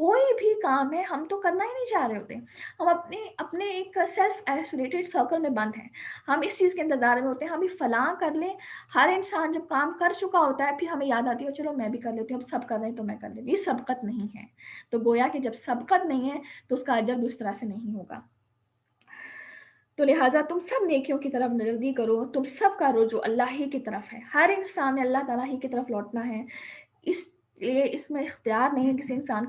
S1: کوئی بھی کام ہے ہم تو کرنا ہی نہیں چاہ رہے ہوتے، ہم اپنے اپنے ایک سیلف آئسولیٹڈ سرکل میں بند ہیں، ہم اس چیز کے انتظار میں ہوتے ہیں ہم بھی فلاں کر لیں۔ ہر انسان جب کام کر چکا ہوتا ہے پھر ہمیں یاد آتی ہے چلو میں بھی کر لیتی ہوں، اب سب کر رہے ہیں تو میں کر لیتی ہوں۔ یہ سبقت نہیں ہے، تو گویا کہ جب سبقت نہیں ہے تو اس کا اجر بھی اس طرح سے نہیں ہوگا۔ تو لہٰذا تم سب نیکیوں کی طرف نظردی کرو، تم سب کا رجوع اللہ ہی کی طرف ہے، ہر انسان نے اللہ تعالیٰ ہی کی طرف لوٹنا ہے۔ اس میں اختیار نہیں ہے کسی انسان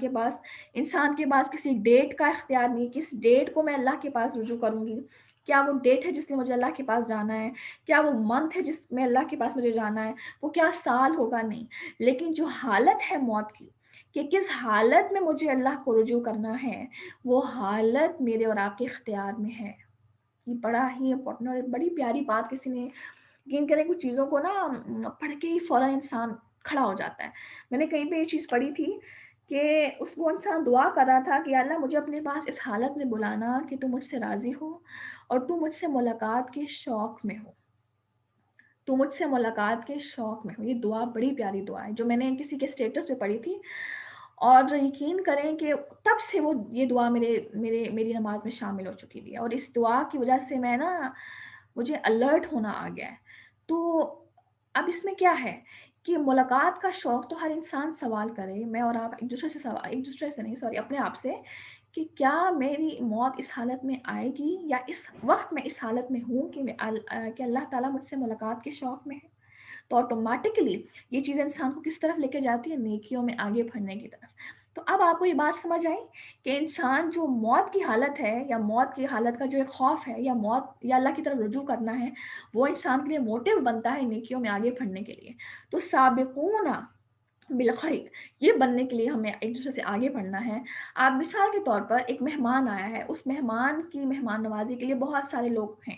S1: کے پاس کسی ڈیٹ کا اختیار نہیں، کس ڈیٹ کو میں اللہ کے پاس رجوع کروں گی، کیا وہ ڈیٹ ہے جس میں مجھے اللہ کے پاس جانا ہے، کیا وہ منتھ ہے جس میں اللہ کے پاس مجھے جانا ہے، وہ کیا سال ہوگا، نہیں، لیکن جو حالت ہے موت کی کہ کس حالت میں مجھے اللہ کو رجوع کرنا ہے، وہ حالت میرے اور آپ کے اختیار میں ہے۔ یہ بڑا ہی امپورٹنٹ اور بڑی پیاری بات کسی نے یقین کریں کچھ چیزوں کو نا پڑھ کے ہی فوراً انسان کھڑا ہو جاتا ہے۔ میں نے کہیں پہ یہ چیز پڑھی تھی کہ وہ انسان دعا کر رہا تھا کہ اللہ مجھے اپنے پاس اس حالت میں بلانا کہ تو مجھ سے راضی ہو اور تو مجھ سے ملاقات کے شوق میں ہو، تو مجھ سے ملاقات کے شوق میں ہو۔ یہ دعا بڑی پیاری دعا ہے جو میں نے کسی کے اسٹیٹس پہ پڑھی تھی، اور یقین کریں کہ تب سے وہ یہ دعا میری نماز میں شامل ہو چکی ہے، اور اس دعا کی وجہ سے مجھے الرٹ ہونا آ گیا ہے۔ تو اب اس میں کیا ہے کہ ملاقات کا شوق تو ہر انسان سوال کرے، میں اور آپ ایک دوسرے سے نہیں، سوری، اپنے آپ سے، کہ کیا میری موت اس حالت میں آئے گی یا اس وقت میں اس حالت میں ہوں کہ اللہ تعالیٰ مجھ سے ملاقات کے شوق میں ہے۔ تو آٹومیٹکلی یہ چیز انسان کو کس طرف لے کے جاتی ہے، نیکیوں میں آگے بڑھنے کی طرف۔ تو اب آپ کو یہ بات سمجھ آئی کہ انسان جو موت کی حالت ہے یا موت کی حالت کا جو ایک خوف ہے یا موت یا اللہ کی طرف رجوع کرنا ہے، وہ انسان کے لیے موٹیو بنتا ہے نیکیوں میں آگے بڑھنے کے لیے۔ تو سابقون بالخیر، یہ بننے کے لیے ہمیں ایک دوسرے سے آگے بڑھنا ہے۔ آپ مثال کے طور پر ایک مہمان آیا ہے، اس مہمان کی مہمان نوازی کے لیے بہت سارے لوگ ہیں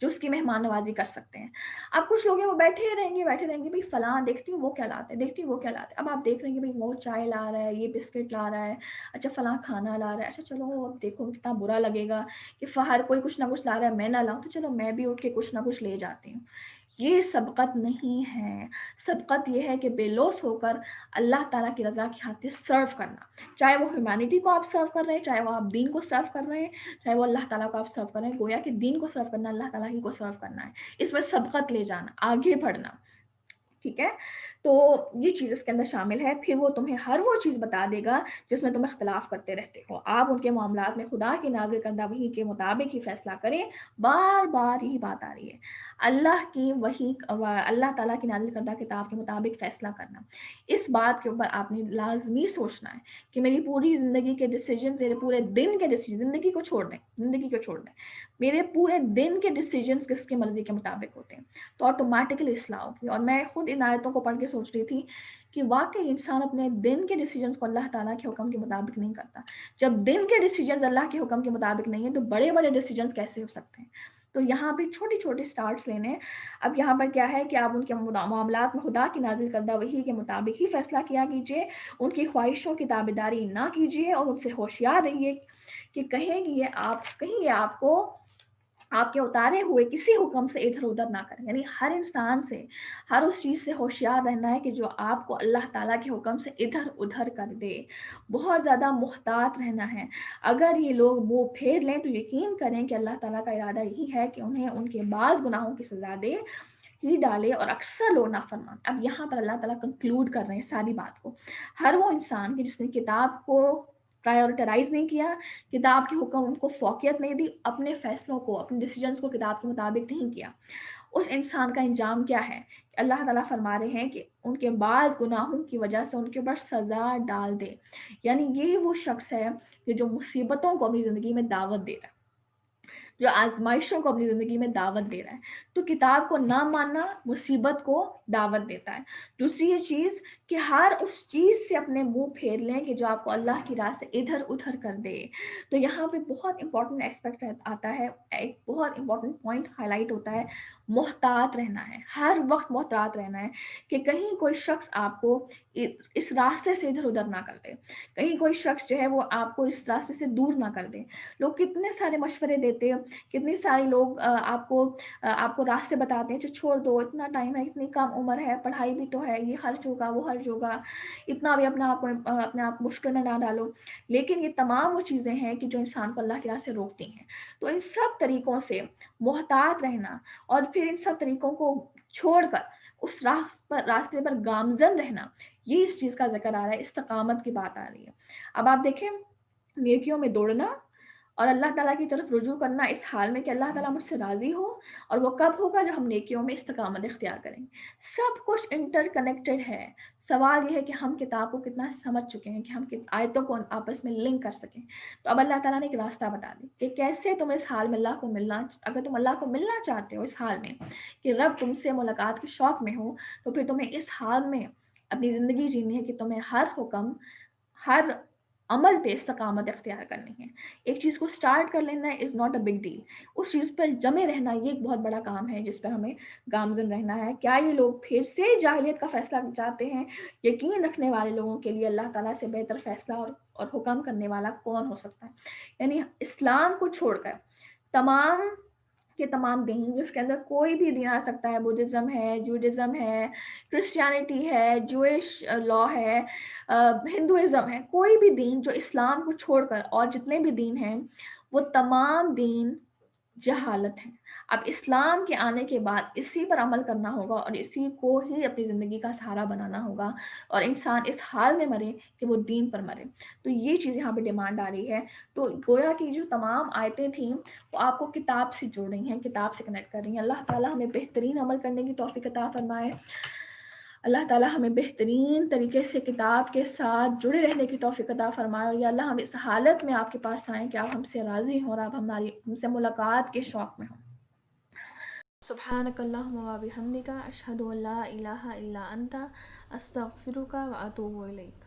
S1: جو اس کی مہمان نوازی کر سکتے ہیں۔ اب کچھ لوگ ہیں وہ بیٹھے رہیں گے بھائی فلاں دیکھتی ہوں وہ کیا لاتے ہیں، دیکھتی ہوں وہ کیا لاتے ہیں۔ اب آپ دیکھ رہے ہیں کہ بھائی وہ چائے لا رہا ہے، یہ بسکٹ لا رہا ہے، اچھا فلاں کھانا لا رہا ہے، اچھا چلو اب دیکھو کتنا برا لگے گا کہ ہر کوئی کچھ نہ کچھ لا رہا ہے، میں نہ لاؤں تو چلو میں بھی اٹھ کے کچھ نہ کچھ لے جاتی ہوں۔ یہ سبقت نہیں ہے۔ سبقت یہ ہے کہ بے لوث ہو کر اللہ تعالیٰ کی رضا کی خاطر سرو کرنا، چاہے وہ ہیومینٹی کو آپ سرو کر رہے ہیں، چاہے وہ آپ دین کو سرو کر رہے ہیں، چاہے وہ اللہ تعالیٰ کو آپ سرو کر رہے ہیں۔ گویا کہ دین کو سرو کرنا اللہ تعالیٰ ہی کو سرو کرنا ہے، اس میں سبقت لے جانا، آگے بڑھنا، ٹھیک ہے۔ تو یہ چیز اس کے اندر شامل ہے۔ پھر وہ تمہیں ہر وہ چیز بتا دے گا جس میں تم اختلاف کرتے رہتے ہو، آپ ان کے معاملات میں خدا کی نازل کردہ وحی کے مطابق ہی فیصلہ کریں۔ بار بار یہی بات آ رہی ہے، اللہ کی وحی، اللہ تعالیٰ کی نازل کردہ کتاب کے مطابق فیصلہ کرنا۔ اس بات کے اوپر آپ نے لازمی سوچنا ہے کہ میری پوری زندگی کے ڈیسیجنز، میرے پورے دن کے ڈیسیجن، زندگی کو چھوڑ دیں، میرے پورے دن کے ڈیسیجنز کس کی مرضی کے مطابق ہوتے ہیں، تو آٹومیٹکلی اصلاح ہوگی۔ اور میں خود ان آیتوں کو پڑھ کے سوچ رہی تھی کہ واقعی انسان اپنے دن کے ڈیسیجنز کو اللہ تعالیٰ کے حکم کے مطابق نہیں کرتا۔ جب دن کے ڈیسیجنز اللہ کے حکم کے مطابق نہیں ہیں تو بڑے بڑے ڈیسیجنز کیسے ہو سکتے ہیں؟ تو یہاں پہ چھوٹی چھوٹی سٹارٹس لینے۔ اب یہاں پر کیا ہے کہ آپ ان کے معاملات میں خدا کی نازل کردہ وحی کے مطابق ہی فیصلہ کیا کیجیے، ان کی خواہشوں کی تابعداری نہ کیجیے، اور ان سے ہوشیار رہیے کہ کہیں یہ آپ کو آپ کے اتارے ہوئے کسی حکم سے ادھر ادھر نہ کریں۔ یعنی ہر انسان سے، ہر اس چیز سے ہوشیار رہنا ہے کہ جو آپ کو اللہ تعالیٰ کے حکم سے ادھر ادھر کر دے۔ بہت زیادہ محتاط رہنا ہے۔ اگر یہ لوگ منہ پھیر لیں تو یقین کریں کہ اللہ تعالیٰ کا ارادہ یہی ہے کہ انہیں ان کے بعض گناہوں کی سزا دے ہی ڈالے، اور اکثر لوگ نافرمان۔ اب یہاں پر اللہ تعالیٰ کنکلوڈ کر رہے ہیں ساری بات کو۔ ہر وہ انسان جس نے کتاب کو پرائیورٹائز نہیں کیا، کتاب کے حکم کو فوقیت نہیں دی، اپنے فیصلوں کو، اپنے ڈیسیجنز کو کتاب کے مطابق نہیں کیا، اس انسان کا انجام کیا ہے؟ اللہ تعالیٰ فرما رہے ہیں کہ ان کے بعض گناہوں کی وجہ سے ان کے اوپر سزا ڈال دے۔ یعنی یہ وہ شخص ہے کہ جو مصیبتوں کو اپنی زندگی میں دعوت دے رہا ہے، جو آزمائشوں کو اپنی زندگی میں دعوت دے رہا ہے۔ تو کتاب کو نہ ماننا مصیبت کو دعوت دیتا ہے۔ دوسری یہ چیز کہ ہر اس چیز سے اپنے منہ پھیر لیں کہ جو آپ کو اللہ کی راہ سے ادھر ادھر کر دے۔ تو یہاں پہ بہت امپورٹنٹ ایسپیکٹ آتا ہے، ایک بہت امپورٹنٹ پوائنٹ ہائی لائٹ ہوتا ہے، محتاط رہنا ہے، ہر وقت محتاط رہنا ہے کہ کہیں کوئی شخص آپ کو اس راستے سے ادھر ادھر نہ کر دے، کہیں کوئی شخص جو ہے وہ آپ کو اس راستے سے دور نہ کر دے۔ لوگ کتنے سارے مشورے دیتے ہیں، کتنے سارے لوگ آپ کو راستے بتاتے ہیں، چھوڑ دو، اتنا ٹائم ہے، اتنی کم عمر ہے، پڑھائی بھی تو ہے، یہ خرچ ہوگا وہ خرچ ہوگا، اتنا بھی اپنے آپ مشکل میں نہ ڈالو۔ لیکن یہ تمام وہ چیزیں ہیں کہ جو انسان کو اللہ کی راہ سے روکتی ہیں۔ تو ان سب طریقوں سے محتاط رہنا اور پھر ان سب طریقوں کو چھوڑ کر اس راستے پر گامزن رہنا، یہ اس چیز کا ذکر آ رہا ہے، استقامت کی بات آ رہی ہے۔ اب آپ دیکھیں، نیکیوں میں دوڑنا اور اللہ تعالیٰ کی طرف رجوع کرنا اس حال میں کہ اللہ تعالیٰ مجھ سے راضی ہو، اور وہ کب ہوگا؟ جب ہم نیکیوں میں استقامت اختیار کریں گے۔ سب کچھ انٹر کنیکٹڈ ہے۔ سوال یہ ہے کہ ہم کتاب کو کتنا سمجھ چکے ہیں کہ ہم آیتوں کو آپس میں لنک کر سکیں۔ تو اب اللہ تعالیٰ نے ایک راستہ بتا دی کہ کیسے تم اس حال میں اللہ کو اگر تم اللہ کو ملنا چاہتے ہو اس حال میں کہ رب تم سے ملاقات کے شوق میں ہو، تو پھر تمہیں اس حال میں اپنی زندگی جینی ہے کہ تمہیں ہر حکم، ہر عمل پہ استقامت اختیار کرنی ہے۔ ایک چیز کو سٹارٹ کر لینا is not a big deal, اس چیز پر جمے رہنا یہ ایک بہت بڑا کام ہے جس پر ہمیں گامزن رہنا ہے۔ کیا یہ لوگ پھر سے جاہلیت کا فیصلہ چاہتے ہیں؟ یقین رکھنے والے لوگوں کے لیے اللہ تعالیٰ سے بہتر فیصلہ اور حکم کرنے والا کون ہو سکتا ہے؟ یعنی اسلام کو چھوڑ کر تمام کے تمام دین، جس کے اندر کوئی بھی دین آ سکتا ہے، بدھزم ہے، جوڈزم ہے، کرسچینٹی ہے، جوئش لا ہے، ہندوازم ہے، کوئی بھی دین جو اسلام کو چھوڑ کر اور جتنے بھی دین ہیں وہ تمام دین جہالت ہیں۔ اب اسلام کے آنے کے بعد اسی پر عمل کرنا ہوگا اور اسی کو ہی اپنی زندگی کا سہارا بنانا ہوگا، اور انسان اس حال میں مرے کہ وہ دین پر مرے۔ تو یہ چیز یہاں پہ ڈیمانڈ آ رہی ہے۔ تو گویا کہ جو تمام آیتیں تھیں وہ آپ کو کتاب سے جوڑ رہی ہیں، کتاب سے کنیکٹ کر رہی ہیں۔ اللہ تعالیٰ ہمیں بہترین عمل کرنے کی توفیق عطا فرمائے۔ اللہ تعالیٰ ہمیں بہترین طریقے سے کتاب کے ساتھ جڑے رہنے کی توفیق عطا فرمائے، اور یا اللہ ہم اس حالت میں آپ کے پاس آئیں کہ آپ ہم سے راضی ہوں اور آپ ہم سے ملاقات کے شوق میں ہوں۔ سبحانک اللہم و بحمدک، اشہد ان لا الہ الا انت، استغفرک و اتوب الیک۔